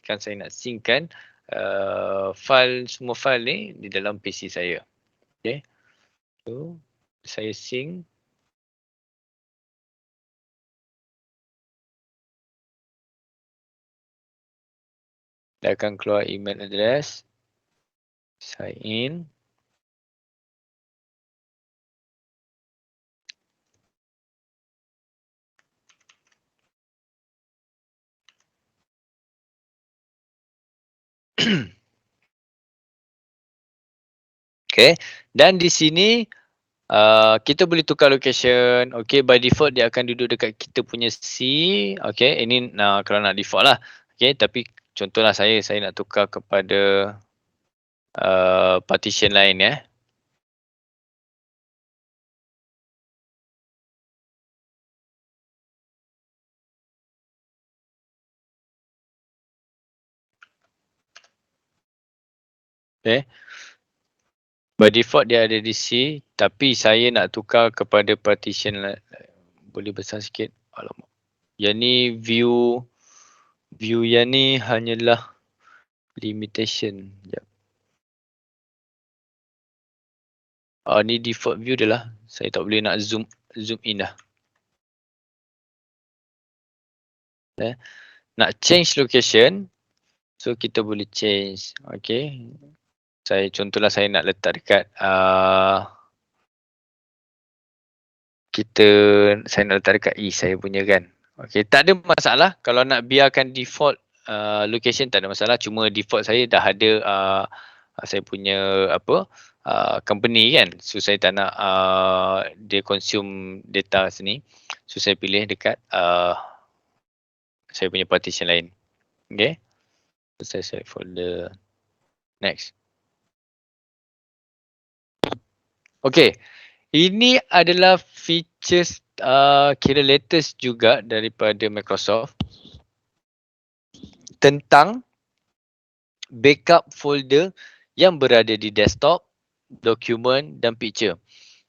Speaker 4: Sekarang saya nak synckan semua file ni di dalam PC saya. Okay, so saya sync. Dia akan keluar email address. Sign in. Okay, dan di sini kita boleh tukar location. Okay, by default dia akan duduk dekat kita punya C. Okay, ini kalau nak default lah. Okay, tapi contohlah saya nak tukar kepada partition lain ya. Okay. By default dia ada di C, tapi saya nak tukar kepada partition boleh besar sikit. Alamak. Yang ni view yang ni hanyalah limitation. Sekejap. Ni default view dia lah. Saya tak boleh nak zoom in dah. Nak change location, so kita boleh change. Okay. Contohlah saya nak letak dekat saya nak letak dekat E saya punya kan. Okay, tak ada masalah kalau nak biarkan default location, tak ada masalah. Cuma default saya dah ada saya punya company kan. So saya tak nak dia consume data sini. So saya pilih dekat saya punya partition lain. Okay. So saya select folder. Next. Okay, ini adalah features kira latest juga daripada Microsoft tentang backup folder yang berada di desktop, dokumen dan picture.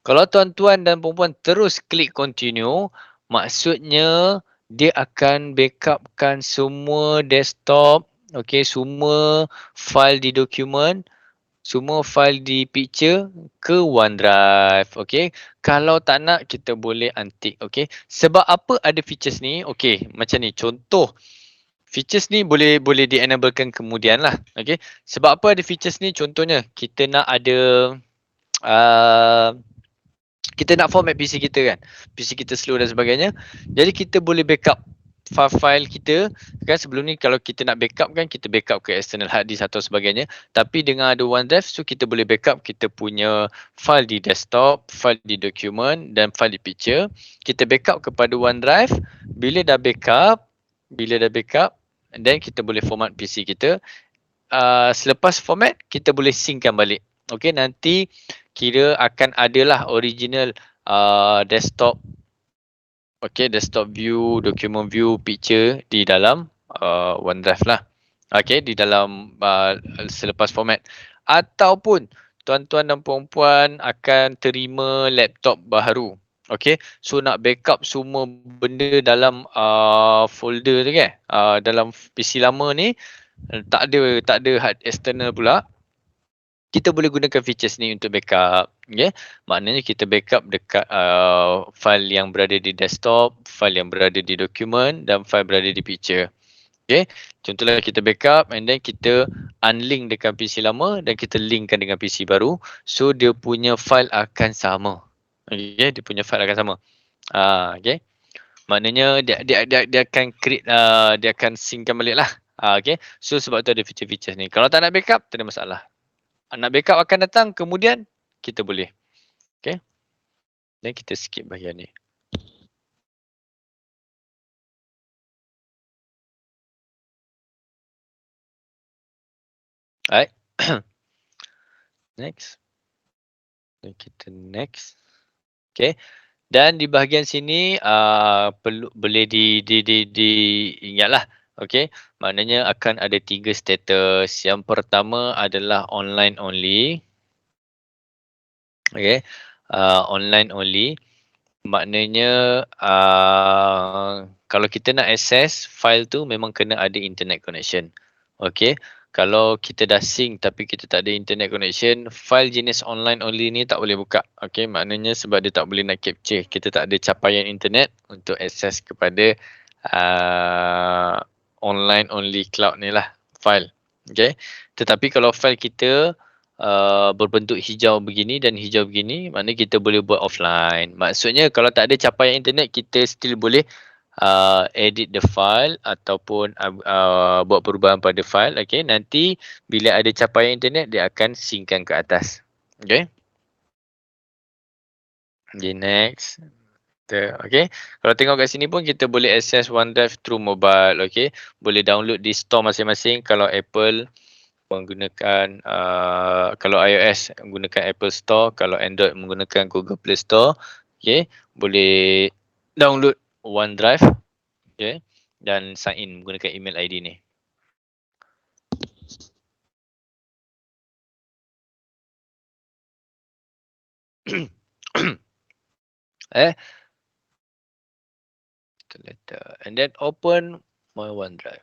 Speaker 4: Kalau tuan-tuan dan puan-puan terus klik continue, maksudnya dia akan backupkan semua desktop, okay, semua file di dokumen, semua file di picture ke OneDrive. Okay, kalau tak nak kita boleh untick. Okay, sebab apa ada features ni? Okay, macam ni contoh. Features ni boleh di-enablekan kemudian lah. Okay, sebab apa ada features ni? Contohnya kita nak ada kita nak format PC kita kan, PC kita slow dan sebagainya. Jadi kita boleh backup file kita kan, sebelum ni kalau kita nak backup kan kita backup ke external hard disk atau sebagainya, tapi dengan ada OneDrive so kita boleh backup kita punya file di desktop, file di dokumen dan file di picture. Kita backup kepada OneDrive. Bila dah backup dan kita boleh format PC kita. Selepas format kita boleh synckan balik. Okey, nanti kira akan adalah original desktop, okey, desktop view, document view, picture di dalam OneDrive lah. Okey, di dalam selepas format. Ataupun tuan-tuan dan puan-puan akan terima laptop baru. Okey, so nak backup semua benda dalam folder tu kan, dalam PC lama ni tak ada hard external pula, kita boleh gunakan features ni untuk backup. Okay? Maknanya kita backup dekat file yang berada di desktop, file yang berada di dokumen dan file berada di picture. Okay? Contohnya kita backup and then kita unlink dengan PC lama dan kita linkkan dengan PC baru. So dia punya file akan sama. Okay? Dia punya file akan sama. Okay? Maknanya dia akan create, dia akan synckan balik lah. Okay. So sebab tu ada feature-feature ni. Kalau tak nak backup, tak ada masalah. Nak backup akan datang kemudian, kita boleh. Okay. Dan kita skip bahagian ni. Alright. Next. Dan kita next. Okay. Dan di bahagian sini perlu boleh diingatlah. Okey, maknanya akan ada 3 status. Yang pertama adalah online only. Okey, online only. Maknanya kalau kita nak access file tu memang kena ada internet connection. Okey, kalau kita dah sync tapi kita tak ada internet connection, file jenis online only ni tak boleh buka. Okey, maknanya sebab dia tak boleh nak capture. Kita tak ada capaian internet untuk access kepada online only cloud ni lah file. Okay. Tetapi kalau file kita berbentuk hijau begini dan hijau begini, maknanya kita boleh buat offline. Maksudnya kalau tak ada capaian internet, kita still boleh edit the file ataupun buat perubahan pada file. Okay. Nanti bila ada capaian internet, dia akan synckan ke atas. Okay. Okay, next. Okay, kalau tengok kat sini pun kita boleh access OneDrive through mobile. Okay, boleh download di store masing-masing. Kalau Apple menggunakan, kalau iOS menggunakan Apple Store, kalau Android menggunakan Google Play Store. Okay, boleh download OneDrive. Okay, dan sign in menggunakan email ID ni. Letter and then open my OneDrive.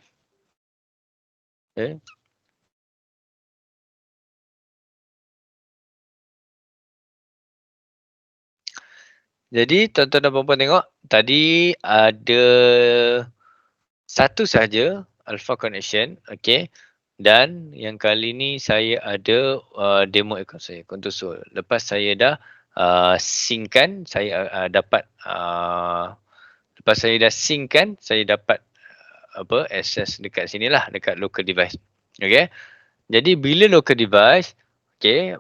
Speaker 4: Okay. Jadi tuan-tuan dan puan-puan tengok tadi ada satu sahaja alpha connection, okay. Dan yang kali ni saya ada demo account saya, Contoso. Lepas saya dah synckan, saya dapat lepas saya dah synckan, saya dapat access dekat sini lah, dekat local device. Okay. Jadi bila local device, okay,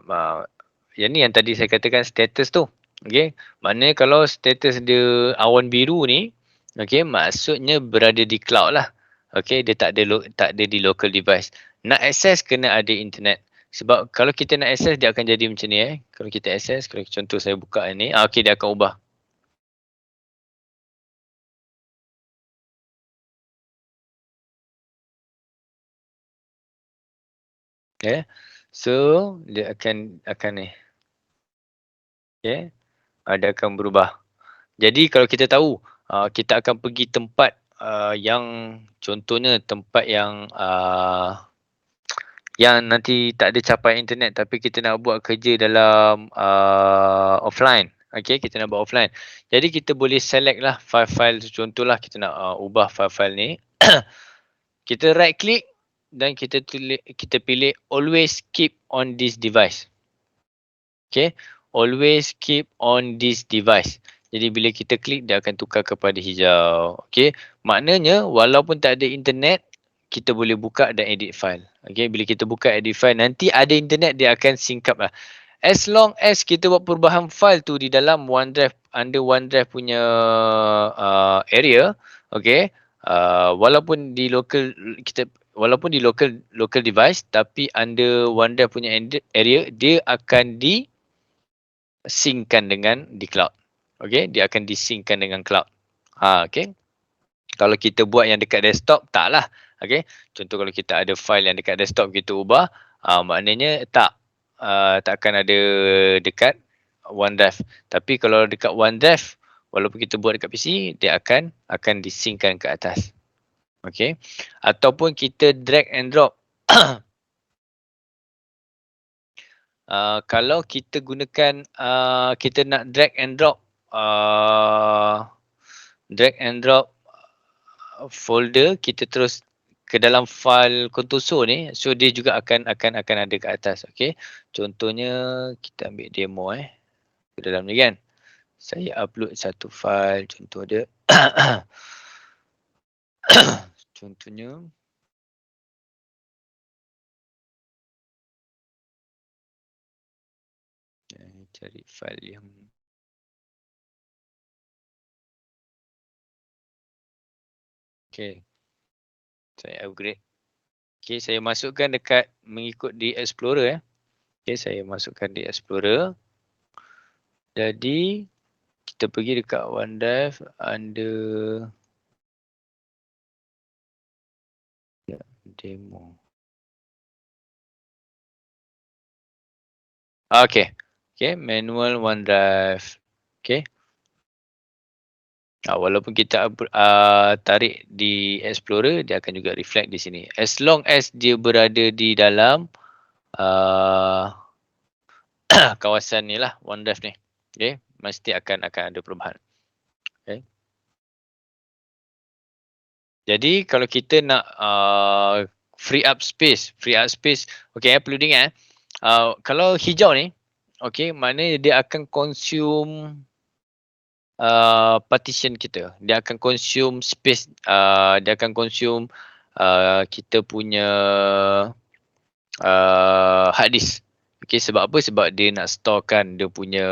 Speaker 4: yang ni yang tadi saya katakan status tu. Okay. Maknanya kalau status dia awan biru ni, okay, maksudnya berada di cloud lah. Okay, dia tak ada di local device. Nak access kena ada internet. Sebab kalau kita nak access, dia akan jadi macam ni. Kalau kita access, kalau contoh saya buka ni, okay, dia akan ubah. Okay, so dia akan ni. Okay, dia akan berubah. Jadi kalau kita tahu kita akan pergi tempat yang contohnya tempat yang nanti tak ada capaian internet tapi kita nak buat kerja dalam offline. Okay, kita nak buat offline. Jadi kita boleh select lah file-file, contohlah kita nak ubah file-file ni. Kita right click dan kita pilih always keep on this device. Okay, always keep on this device. Jadi bila kita klik, dia akan tukar kepada hijau. Okay, Maknanya walaupun tak ada internet, kita boleh buka dan edit file. Okay, bila kita buka edit file, nanti ada internet dia akan sync up lah. As long as kita buat perubahan file tu di dalam OneDrive, under OneDrive punya area, okay, walaupun di local local device, tapi under OneDrive punya area, dia akan di-synckan dengan di cloud. Okay, dia akan di-synckan dengan cloud. Okay. Kalau kita buat yang dekat desktop, taklah. Okay. Contoh kalau kita ada file yang dekat desktop, kita ubah, maknanya takkan ada dekat OneDrive. Tapi kalau dekat OneDrive, walaupun kita buat dekat PC, dia akan di-synckan ke atas. Okay. Ataupun kita drag and drop. Kalau kita gunakan, kita nak drag and drop folder, kita terus ke dalam file Contoso ni, so dia juga akan ada ke atas. Okey, contohnya kita ambil demo ke dalam ni kan, saya upload satu file, contoh dia contohnya cari file yang okey, saya upgrade. Okey, saya masukkan dekat mengikut di Explorer. Okey, saya masukkan di Explorer. Jadi kita pergi dekat OneDrive under demo. Okey. Okey, manual OneDrive. Okey. Walaupun kita tarik di Explorer, dia akan juga reflect di sini. As long as dia berada di dalam kawasan ni lah, OneDrive ni. Okay, mesti akan ada perubahan. Okay. Jadi kalau kita nak free up space, okay, perlu diingat kalau hijau ni, okay, maknanya dia akan consume partition kita, dia akan consume space, dia akan consume kita punya hard disk. Okay, sebab apa? Sebab dia nak storekan dia punya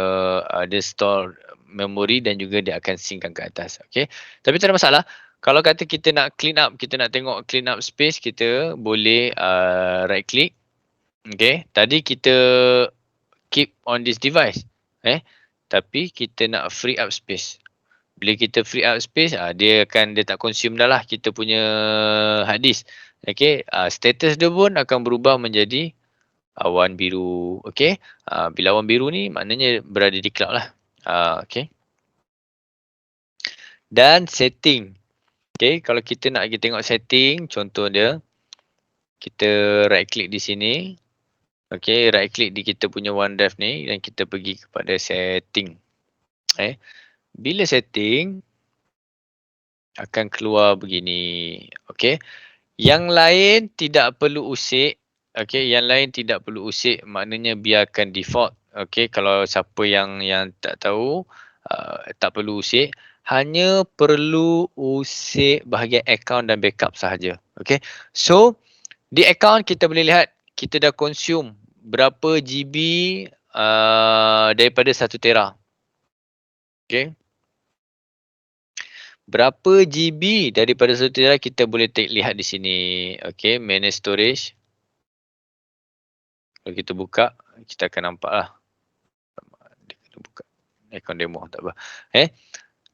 Speaker 4: dia store memori dan juga dia akan synckan ke atas. Okay, tapi tak ada masalah. Kalau kata kita nak clean up, kita nak tengok clean up space, kita boleh right click. Okay, tadi kita keep on this device, tapi kita nak free up space. Bila kita free up space, dia tak consume dah lah kita punya hard disk. Okay, status dia pun akan berubah menjadi awan biru. Okay, bila awan biru ni maknanya berada di cloud lah. Okay. Dan setting. Okay, kalau kita nak tengok setting, contoh dia, kita right click di sini. Okay, right click di kita punya OneDrive ni dan kita pergi kepada setting. Bila setting, akan keluar begini. Okay, yang lain tidak perlu usik. Okay, yang lain tidak perlu usik, maknanya biarkan default. Okay, kalau siapa yang tak tahu, tak perlu usik. Hanya perlu usik bahagian account dan backup sahaja. Okay, so di account kita boleh lihat kita dah consume berapa GB daripada 1 tera. Okay, berapa GB daripada 1 tera kita boleh lihat di sini. Okay, manage storage. Kalau kita buka, kita akan nampak lah. Dia kena buka account demo, tak apa.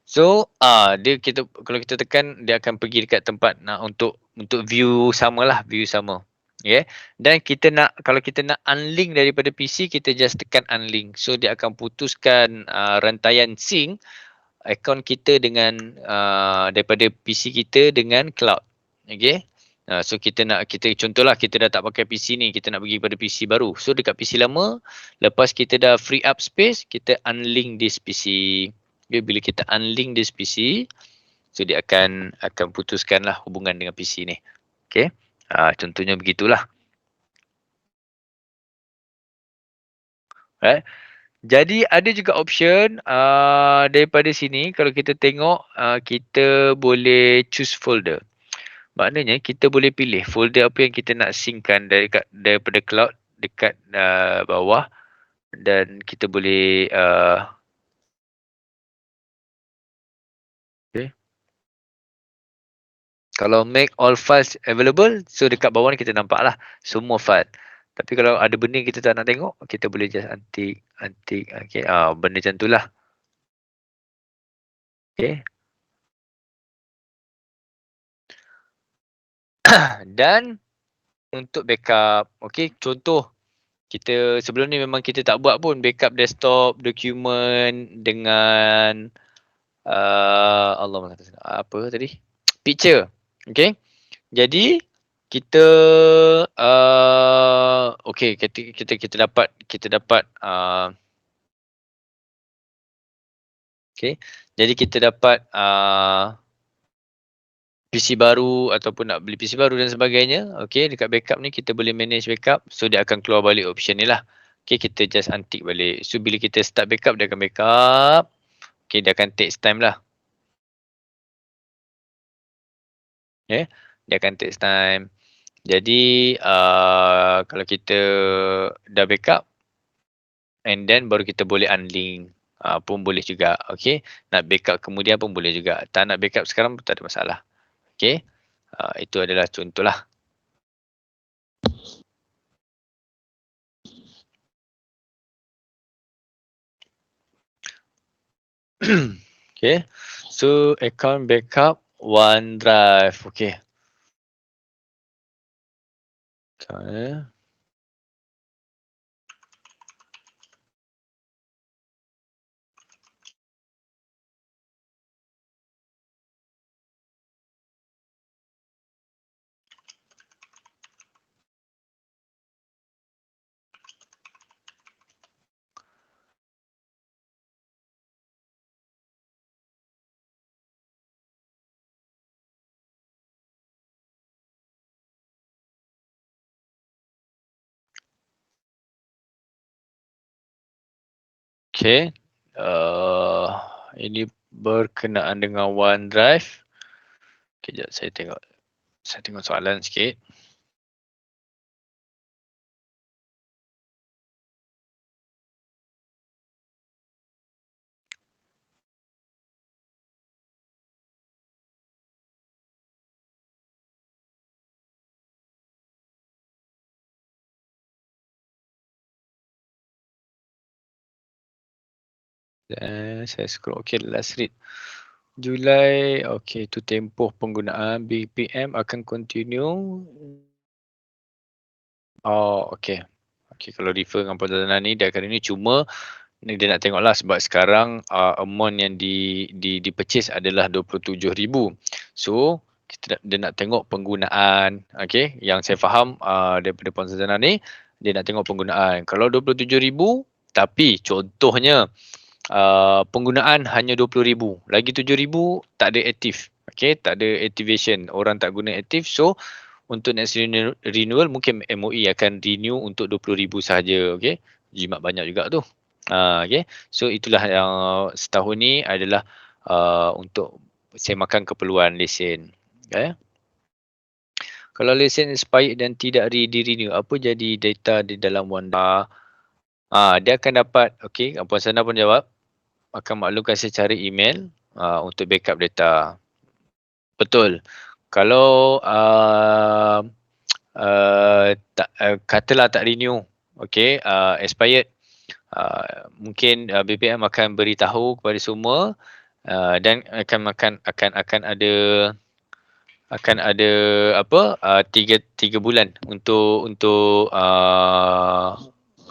Speaker 4: So, kalau kita tekan, dia akan pergi dekat tempat untuk view sama lah, view sama. Okay. Dan kalau kita nak unlink daripada PC, kita just tekan unlink. So, dia akan putuskan rantaian sync akaun kita dengan daripada PC kita dengan cloud. Okay. So, kita contohlah kita dah tak pakai PC ni, kita nak pergi pada PC baru. So, dekat PC lama, lepas kita dah free up space, kita unlink this PC. Okay, bila kita unlink this PC, so dia akan putuskanlah hubungan dengan PC ni. Okay, contohnya begitulah. Jadi ada juga option daripada sini kalau kita tengok kita boleh choose folder. Maknanya kita boleh pilih folder apa yang kita nak synckan daripada cloud dekat bawah, dan kita boleh okay. Kalau make all files available, so dekat bawah ni kita nampak lah semua file. Tapi kalau ada benda yang kita tak nak tengok, kita boleh just antik. Okay. Benda macam tu lah. Okay. Dan untuk backup, okay, contoh kita sebelum ni memang kita tak buat pun backup desktop, dokumen dengan apa tadi? Picture. Okay. Jadi kita okay, kita dapat okay. Jadi kita dapat PC baru ataupun nak beli PC baru dan sebagainya. Okay, dekat backup ni kita boleh manage backup. So dia akan keluar balik option ni lah. Okay, kita just antik balik. So bila kita start backup, dia akan backup. Okay, dia akan takes time lah. Okay, dia akan takes time. Jadi kalau kita dah backup and then baru kita boleh unlink pun boleh juga. Okay, nak backup kemudian pun boleh juga. Tak nak backup sekarang pun tak ada masalah. Okay, itu adalah contoh lah. Okay, so account backup OneDrive. Okay. Okay. Okay, ini berkenaan dengan OneDrive. Kejap saya tengok soalan sikit. Saya scroll. Okay, last read. Julai, okay, itu tempoh penggunaan BPM akan continue. Oh, okay. Okay, kalau refer dengan perjalanan ni, dia akan ini cuma dia nak tengok lah sebab sekarang amount yang di purchase adalah 27,000. So, dia nak tengok penggunaan. Okay, yang saya faham daripada perjalanan ni, dia nak tengok penggunaan. Kalau 27,000, tapi contohnya penggunaan hanya 20,000, lagi 7,000 tak ada aktif. Okay, tak ada activation, orang tak guna aktif. So untuk next renewal mungkin MOE akan renew untuk 20,000 sahaja. Okay, jimat banyak juga tu. Okay, so itulah yang setahun ni adalah untuk semakan keperluan lesen. Okay. Kalau lesen expired dan tidak di-renew, apa jadi data di dalam OneDrive? Dia akan dapat, okay, Puan Sana pun jawab, akan maklumkan secara email untuk backup data. Betul. Kalau katalah tak renew, okay, expired, mungkin BPM akan beritahu kepada semua dan akan ada apa 3 bulan untuk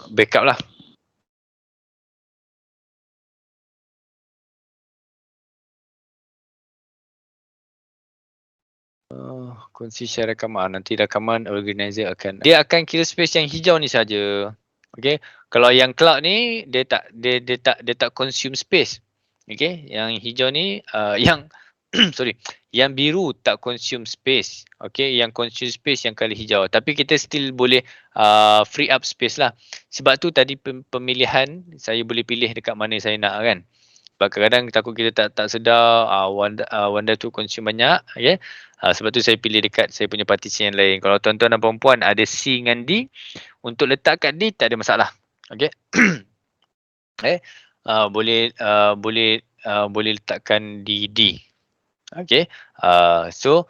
Speaker 4: backup lah. Kongsi share rakaman. Nanti rakaman organizer dia akan kira space yang hijau ni saja. Okey. Kalau yang cloud ni dia tak consume space. Okey. Yang hijau ni yang Yang biru tak consume space. Okay, yang consume space yang color hijau. Tapi kita still boleh free up space lah. Sebab tu tadi pemilihan saya boleh pilih dekat mana saya nak kan. Sebab kadang-kadang takut kita tak sedar wanda tu consume banyak. Okay. Sebab tu saya pilih dekat saya punya partisi yang lain. Kalau tuan-tuan dan perempuan ada C dengan D, untuk letak kat D tak ada masalah. Okay. Boleh letakkan di D. Okay. So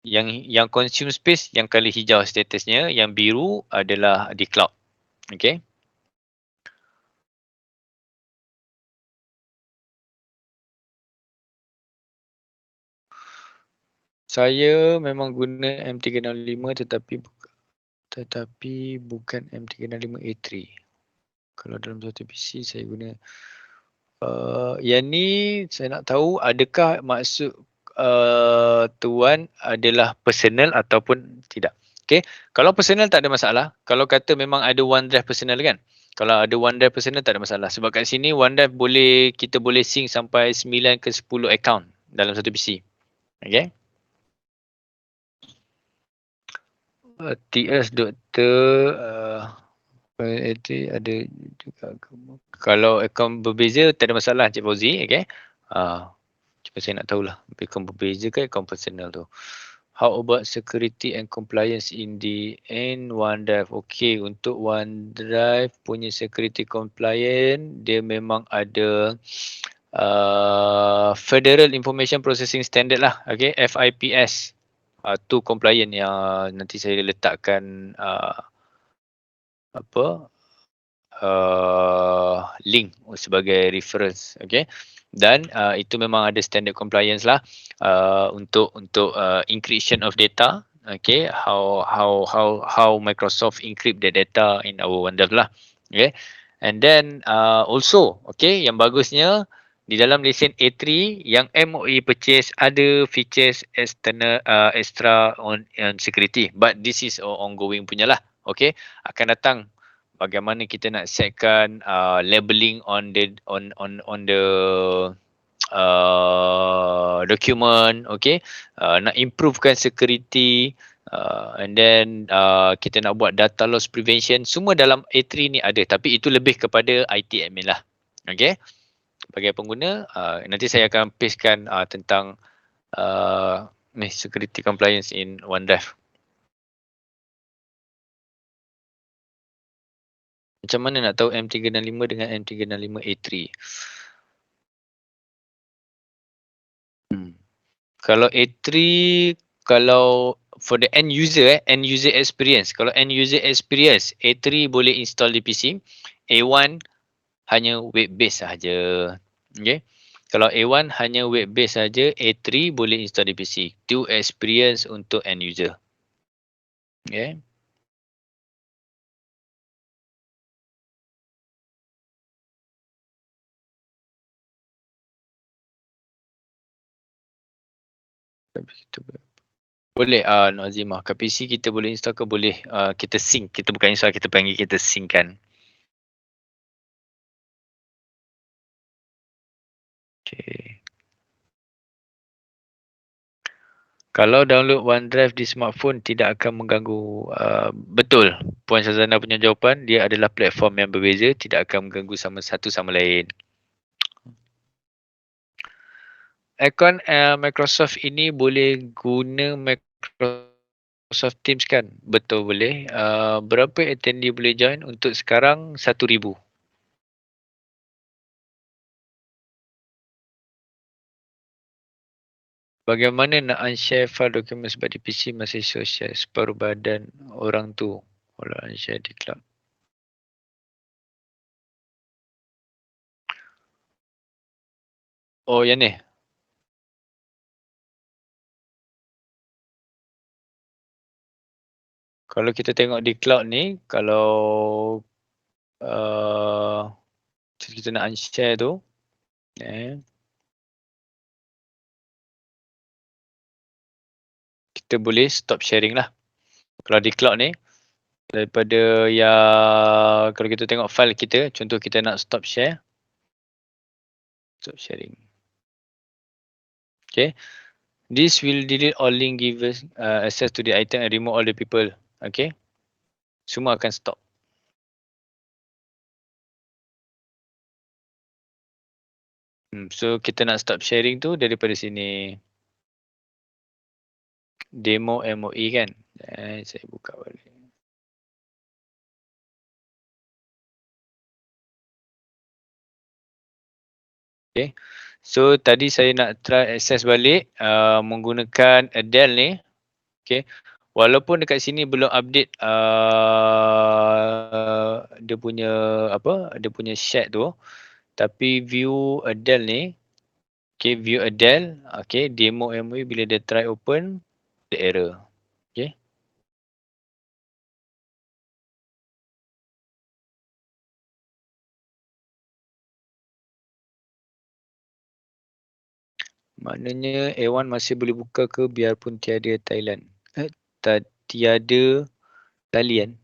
Speaker 4: yang consume space yang color hijau statusnya, yang biru adalah di cloud. Okay. Saya memang guna M365 tetapi bukan M365A3. Kalau dalam satu PC saya guna yang ni saya nak tahu adakah maksud tuan adalah personal ataupun tidak. Okey, kalau personal tak ada masalah. Kalau kata memang ada OneDrive personal kan. Kalau ada OneDrive personal tak ada masalah. Sebab kat sini OneDrive kita boleh sync sampai 9 ke 10 account dalam satu PC. Okey. TS Doktor ada juga. Kalau akaun berbeza tak ada masalah Cik Fauzi. Okay. Cuma saya nak tahulah akaun berbeza ke akaun personal tu. How about security and compliance in OneDrive? Okay, untuk OneDrive punya security compliance dia memang ada Federal Information Processing Standard lah. Okay, FIPS. Tu compliant yang nanti saya letakkan link sebagai reference. Okay. Dan itu memang ada standard compliance lah untuk encryption of data. Okay, how Microsoft encrypt the data in our OneDrive lah. Okay, and then also, okay, yang bagusnya di dalam lesen A3 yang MOE purchase ada features extra on security, but this is ongoing punya lah. Okay, akan datang bagaimana kita nak setkan labeling on the document. Okay, nak improvekan security, and then kita nak buat data loss prevention, semua dalam A3 ni ada, tapi itu lebih kepada IT admin lah. Okay, sebagai pengguna nanti saya akan pastekan tentang security compliance in OneDrive. Macam mana nak tahu M365 dengan M365A3? Kalau A3, kalau for the end user experience, kalau end user experience, A3 boleh install di PC, A1 hanya web based sahaja. Okay. Kalau A1 hanya web based sahaja, A3 boleh install di PC. Itu experience untuk end user. Okay. Boleh Nur Azimah, kat PC kita boleh install ke boleh kita sync, kita bukan install, kita panggil kita sync kan. Okay. Kalau download OneDrive di smartphone tidak akan mengganggu, betul Puan Syazana punya jawapan, dia adalah platform yang berbeza, tidak akan mengganggu satu sama lain. Akaun Microsoft ini boleh guna Microsoft Teams kan? Betul boleh. Berapa attendee boleh join? Untuk sekarang 1,000. Bagaimana nak unshare file dokumen sebab di PC masih social separuh badan orang tu kalau unshare di cloud? Oh yang ni. Kalau kita tengok di cloud ni, kalau kita nak unshare tu, kita boleh stop sharing lah. Kalau di cloud ni, daripada yang kalau kita tengok file kita, contoh kita nak stop share, stop sharing. Okay. This will delete all link givers access to the item and remove all the people. Okay. Semua akan stop. So kita nak stop sharing tu daripada sini. Demo MOE kan. Saya buka balik. Okay. So tadi saya nak try access balik menggunakan Adele ni. Okay. Walaupun dekat sini belum update dia punya apa? Dia punya chat tu. Tapi view Adele ni. Okay, view Adele. Okay, demo MOE bila dia try open, ada error. Okay. Maknanya A1 masih boleh buka ke biarpun tiada Thailand? Tiada talian.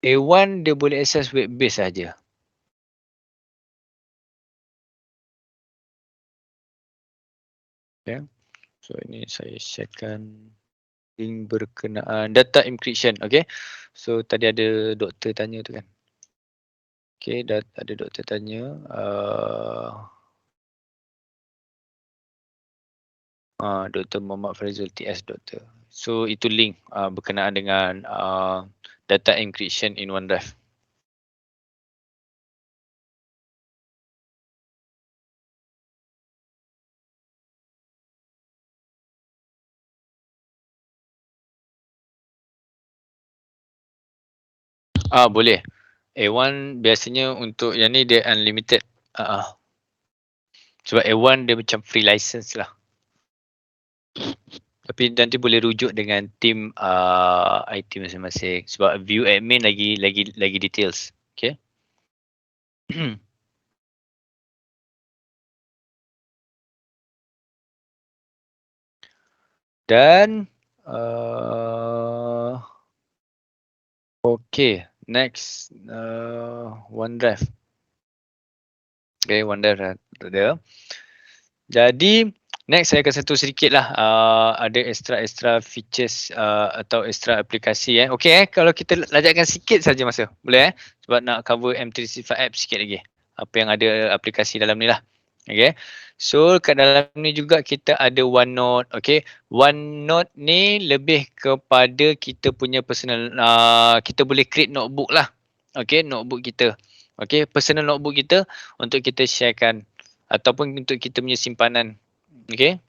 Speaker 4: A1 dia boleh access web base saja. Okay. So ini saya sharekan link berkenaan data encryption. Okay. So tadi ada doktor tanya tu kan. Okay, ada doktor tanya. Dr. Muhammad Faizul TS Doktor. So itu link berkenaan dengan data encryption in OneDrive. Boleh. A1 biasanya untuk yang ni dia unlimited. Sebab A1 dia macam free license lah. Tapi nanti boleh rujuk dengan team IT masing-masing. Sebab view admin lagi details. Okay. Dan okay, next OneDrive. Okay, OneDrive ada. Jadi next saya akan sentuh sedikit lah ada extra features atau extra aplikasi Okay kalau kita lajakkan sikit saja masa. Boleh sebab nak cover M365 app sikit lagi. Apa yang ada aplikasi dalam ni lah. Okay. So kat dalam ni juga kita ada OneNote. Okay. OneNote ni lebih kepada kita punya personal, kita boleh create notebook lah. Okay, notebook kita. Okay, personal notebook kita untuk kita sharekan ataupun untuk kita punya simpanan. Okay.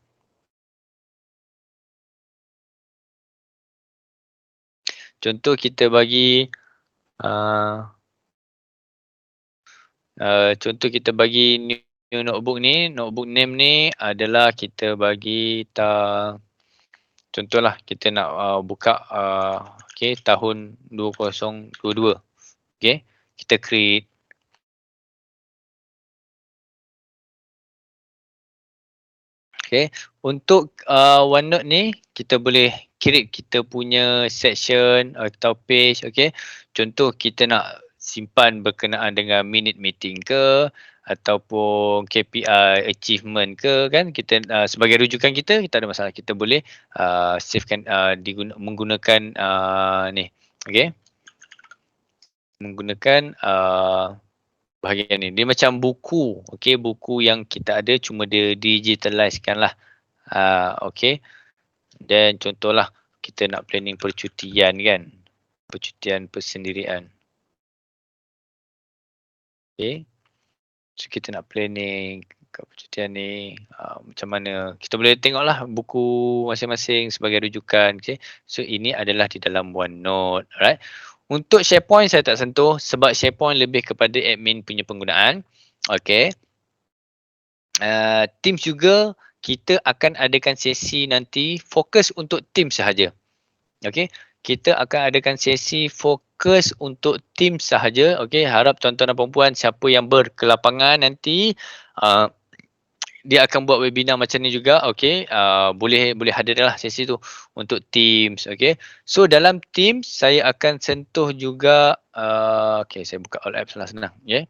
Speaker 4: Contoh kita bagi new notebook ni, notebook name ni adalah kita bagi contohlah kita nak buka okay, tahun 2022. Okay, kita create. Okay, untuk OneNote ni kita boleh create kita punya section atau page. Okay, contoh kita nak simpan berkenaan dengan minute meeting ke ataupun KPI achievement ke kan, kita sebagai rujukan kita ada masalah, kita boleh savekan menggunakan ni. Okay, menggunakan bahagian ni. Dia macam buku. Okay, buku yang kita ada cuma dia digitalizekan lah. Okay. Dan contohlah kita nak planning percutian kan. Percutian persendirian. Okay. So kita nak planning percutian ni macam mana. Kita boleh tengoklah buku masing-masing sebagai rujukan. Okay. So ini adalah di dalam OneNote. Alright. Untuk SharePoint saya tak sentuh sebab SharePoint lebih kepada admin punya penggunaan. Okay. Teams juga kita akan adakan sesi nanti fokus untuk team sahaja. Okay. Kita akan adakan sesi fokus untuk team sahaja. Okay. Harap tuan-tuan dan puan-puan siapa yang berkelapangan nanti dia akan buat webinar macam ni juga. Okay. Boleh hadirlah sesi tu untuk Teams. Okay. So dalam Teams saya akan sentuh juga. Okay, saya buka all apps lah senang. Okay.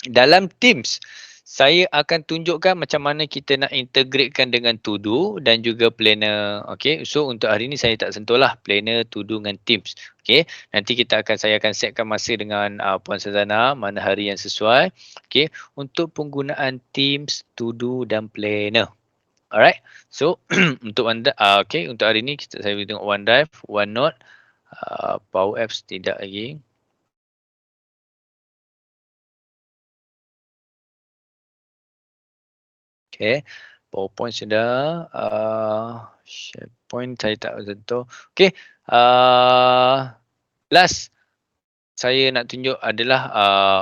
Speaker 4: Dalam Teams saya akan tunjukkan macam mana kita nak integratekan dengan to do dan juga planner. Okey, so untuk hari ni saya tak sentuh lah planner, to do dengan Teams. Okey, nanti saya akan setkan masa dengan Puan Sazana mana hari yang sesuai. Okey, untuk penggunaan Teams, to do dan planner. Alright, so untuk okey, untuk hari ni saya boleh tengok OneDrive, OneNote, Power Apps tidak lagi. Okay, PowerPoint sudah, SharePoint saya tak sentuh. Okay, last saya nak tunjuk adalah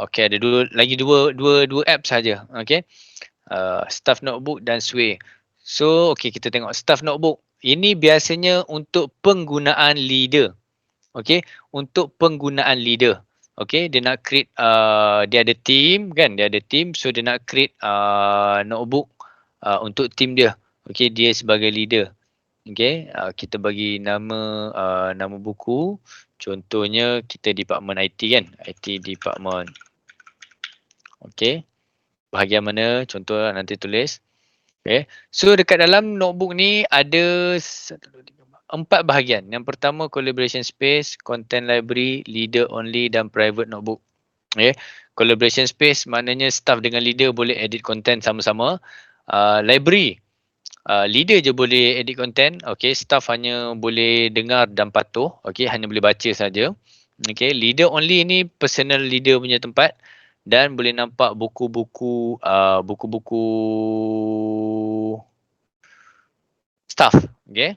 Speaker 4: okay, ada dua app saja. Okay, Staff Notebook dan Sway. So okay, kita tengok Staff Notebook. Ini biasanya untuk penggunaan leader. Okay, untuk penggunaan leader. Okay, dia nak create, dia ada team kan, dia ada team, so dia nak create notebook untuk team dia. Okay, dia sebagai leader. Okay, kita bagi nama nama buku. Contohnya kita department IT kan, IT department. Okay, bahagian mana contoh nanti tulis. Okay, so dekat dalam notebook ni ada 4 bahagian. Yang pertama collaboration space, content library, leader only dan private notebook. Okay, collaboration space maknanya staff dengan leader boleh edit content sama-sama. Library, leader je boleh edit content. Okay, staff hanya boleh dengar dan patuh. Okay, hanya boleh baca saja. Okay, leader only ni personal leader punya tempat dan boleh nampak buku-buku staff. Okay.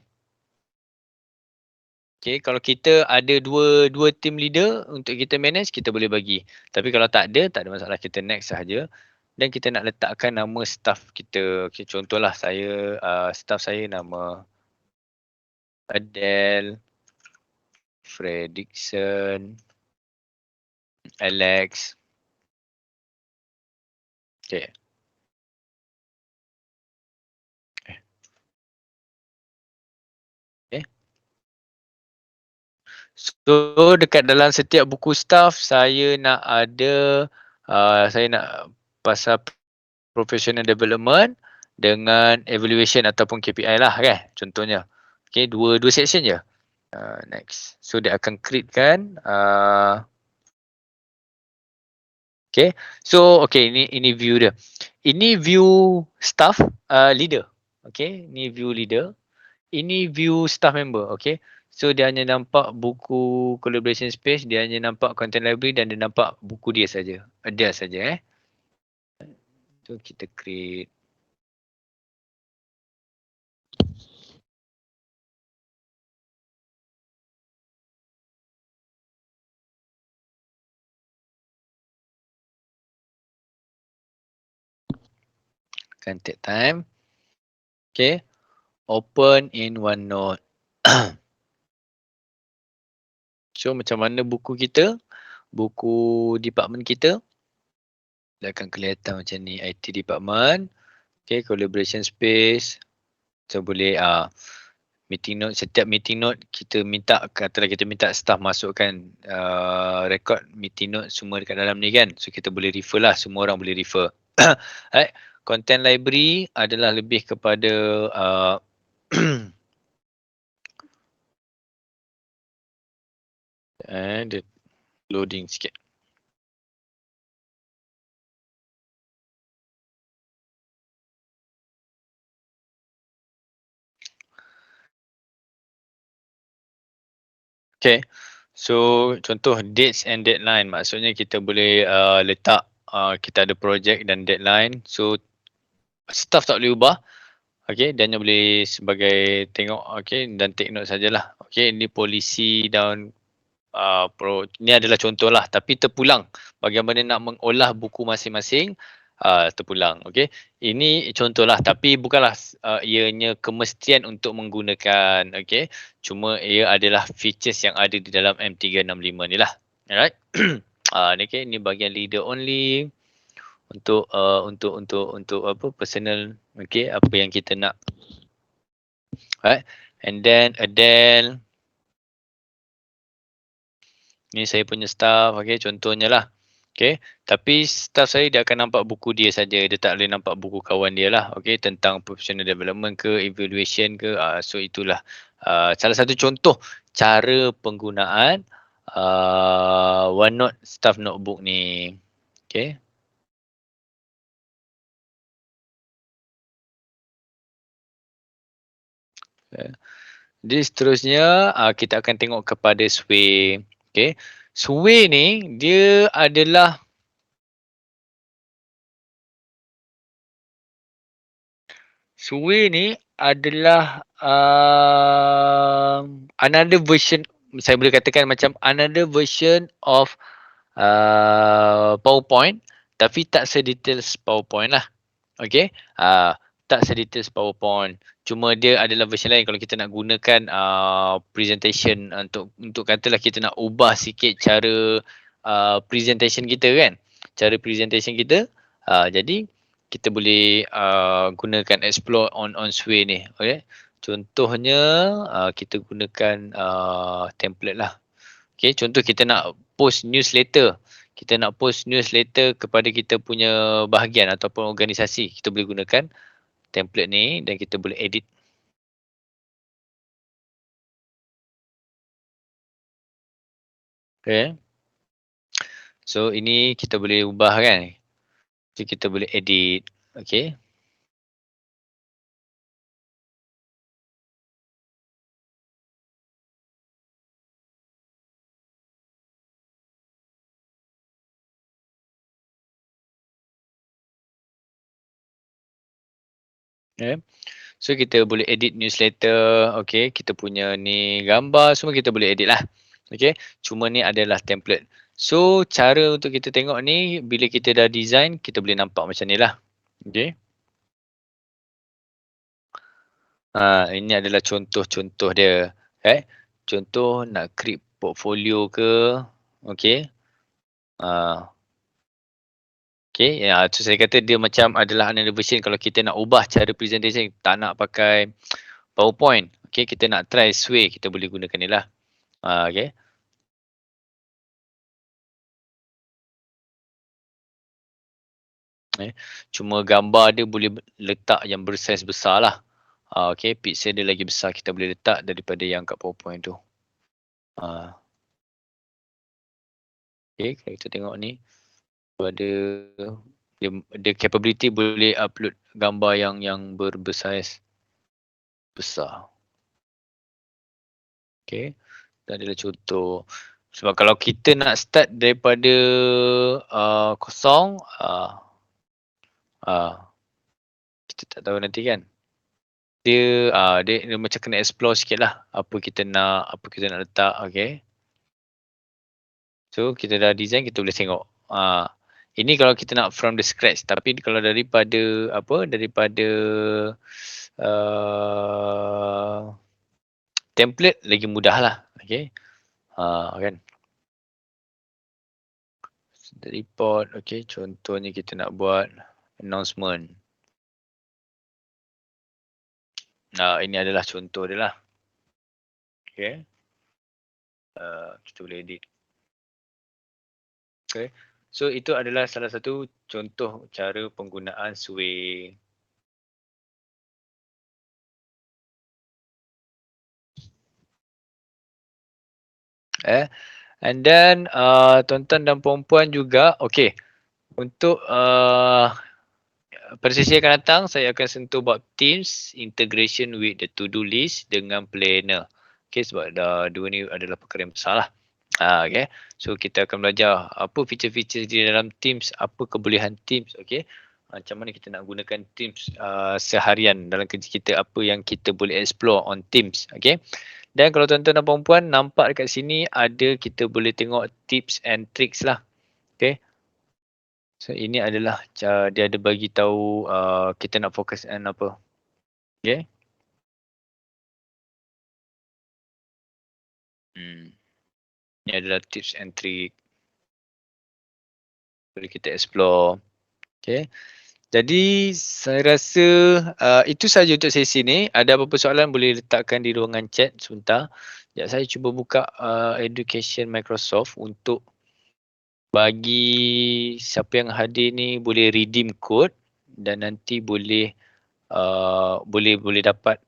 Speaker 4: Okay, kalau kita ada dua team leader untuk kita manage, kita boleh bagi. Tapi kalau tak ada masalah, kita next sahaja. Dan kita nak letakkan nama staff kita. Okay, contohlah saya, staff saya nama Adele, Fredrickson, Alex. Okay. Okay. So dekat dalam setiap buku staff saya nak ada, saya nak pasal professional development dengan evaluation ataupun KPI lah kan contohnya. Okay, dua section je. Next. So dia akan createkan okay. So okay, ini view dia. Ini view staff leader. Okay, ini view leader. Ini view staff member. Okay. So dia hanya nampak buku collaboration space, dia hanya nampak content library dan dia nampak buku dia saja. Dia saja So kita create. Can take time. Okay. Open in OneNote. So macam mana buku kita, buku department kita, dia akan kelihatan macam ni, IT department. Okay, collaboration space. So boleh meeting note, setiap meeting note kita minta, katalah kita minta staff masukkan record meeting note semua dekat dalam ni kan. So kita boleh refer lah, semua orang boleh refer. Right. Content library adalah lebih kepada dia loading sikit. Okay, so contoh dates and deadline, maksudnya kita boleh letak kita ada projek dan deadline, so staff tak boleh ubah. Okay, dan dia boleh sebagai tengok, okay, dan take note sajalah. Okay, ini polisi dan ni adalah contoh lah, tapi terpulang bagaimana nak mengolah buku masing-masing, terpulang. Okay, ini contohlah, tapi bukanlah ianya kemestian untuk menggunakan. Okay, cuma ia adalah features yang ada di dalam M365 ni lah. Alright. Okay, ini bahagian leader only untuk apa, personal. Okay, apa yang kita nak. Alright, and then Adele. Ni saya punya staff, okay, contohnya lah. Okay, tapi staff saya dia akan nampak buku dia saja, dia tak boleh nampak buku kawan dia lah. Okay, tentang professional development ke, evaluation ke, so itulah salah satu contoh cara penggunaan OneNote staff notebook ni. Okay. Jadi seterusnya kita akan tengok kepada Sway. Okay, Sway ni dia adalah another version, saya boleh katakan macam another version of PowerPoint, tapi tak sedetails PowerPoint lah. Okay, tak sedetails PowerPoint. Cuma dia adalah version lain kalau kita nak gunakan presentation untuk katalah kita nak ubah sikit cara presentation kita kan. Cara presentation kita. Jadi kita boleh gunakan explore on Sway ni. Okay. Contohnya kita gunakan template lah. Okay, contoh kita nak post newsletter. Kita nak post newsletter kepada kita punya bahagian ataupun organisasi. Kita boleh gunakan template ni dan kita boleh edit. Okay. So ini kita boleh ubah kan. So kita boleh edit. Okay. Okay. So kita boleh edit newsletter. Okay. Kita punya ni gambar semua kita boleh edit lah. Okay. Cuma ni adalah template. So cara untuk kita tengok ni bila kita dah design kita boleh nampak macam ni lah. Okay. Ini adalah contoh-contoh dia. Contoh nak create portfolio ke. Okay. Okay, so saya kata dia macam adalah another version kalau kita nak ubah cara presentation, tak nak pakai PowerPoint. Okay, kita nak try Sway, kita boleh gunakan ni lah. Okay. Cuma gambar dia boleh letak yang bersaiz besar lah. Okay, pixel dia lagi besar kita boleh letak daripada yang kat PowerPoint tu. Okay, kalau kita tengok ni. Dia capability boleh upload gambar yang bersaiz besar. Okay, dan adalah contoh. Sebab kalau kita nak start daripada kosong, kita tak tahu nanti kan. Dia macam kena explore sikit lah apa kita nak letak. Okay. So kita dah design, kita boleh tengok. Ini kalau kita nak from the scratch, tapi kalau daripada template lagi mudah lah. Okay. Kan. Report. Okay. Contohnya kita nak buat announcement. Ini adalah contoh dia lah. Okay. Kita boleh edit. Okay. So itu adalah salah satu contoh cara penggunaan Sway. And then tuan-tuan dan puan-puan juga, okay. Untuk pada sesi akan datang, saya akan sentuh bab Teams, integration with the to-do list dengan planner. Okay, sebab dua ni adalah perkara yang besar lah. Okay, so kita akan belajar apa feature-feature di dalam Teams, apa kebolehan Teams, okay. Macam mana kita nak gunakan Teams seharian dalam kerja kita, apa yang kita boleh explore on Teams, okay. Dan kalau tuan-tuan dan puan-puan nampak dekat sini ada kita boleh tengok tips and tricks lah, okay. So ini adalah dia ada bagi tahu kita nak fokus on apa, okay. Ini adalah tips and trick. Boleh kita explore. Okay. Jadi saya rasa itu saja untuk sesi ni. Ada apa-apa soalan boleh letakkan di ruangan chat sebentar. Sekejap saya cuba buka Education Microsoft untuk bagi siapa yang hadir ni boleh redeem code dan nanti boleh boleh dapat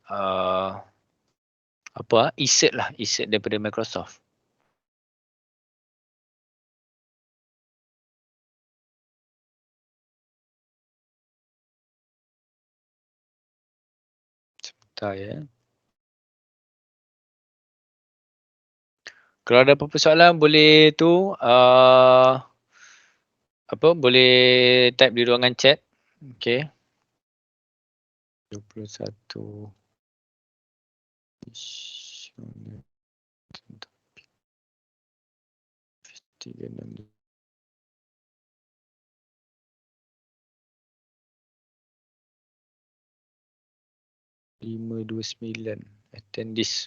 Speaker 4: insert daripada Microsoft. Sebentar ya. Kalau ada apa-apa soalan boleh tu boleh type di ruangan chat. Okey. 21 529 attendees.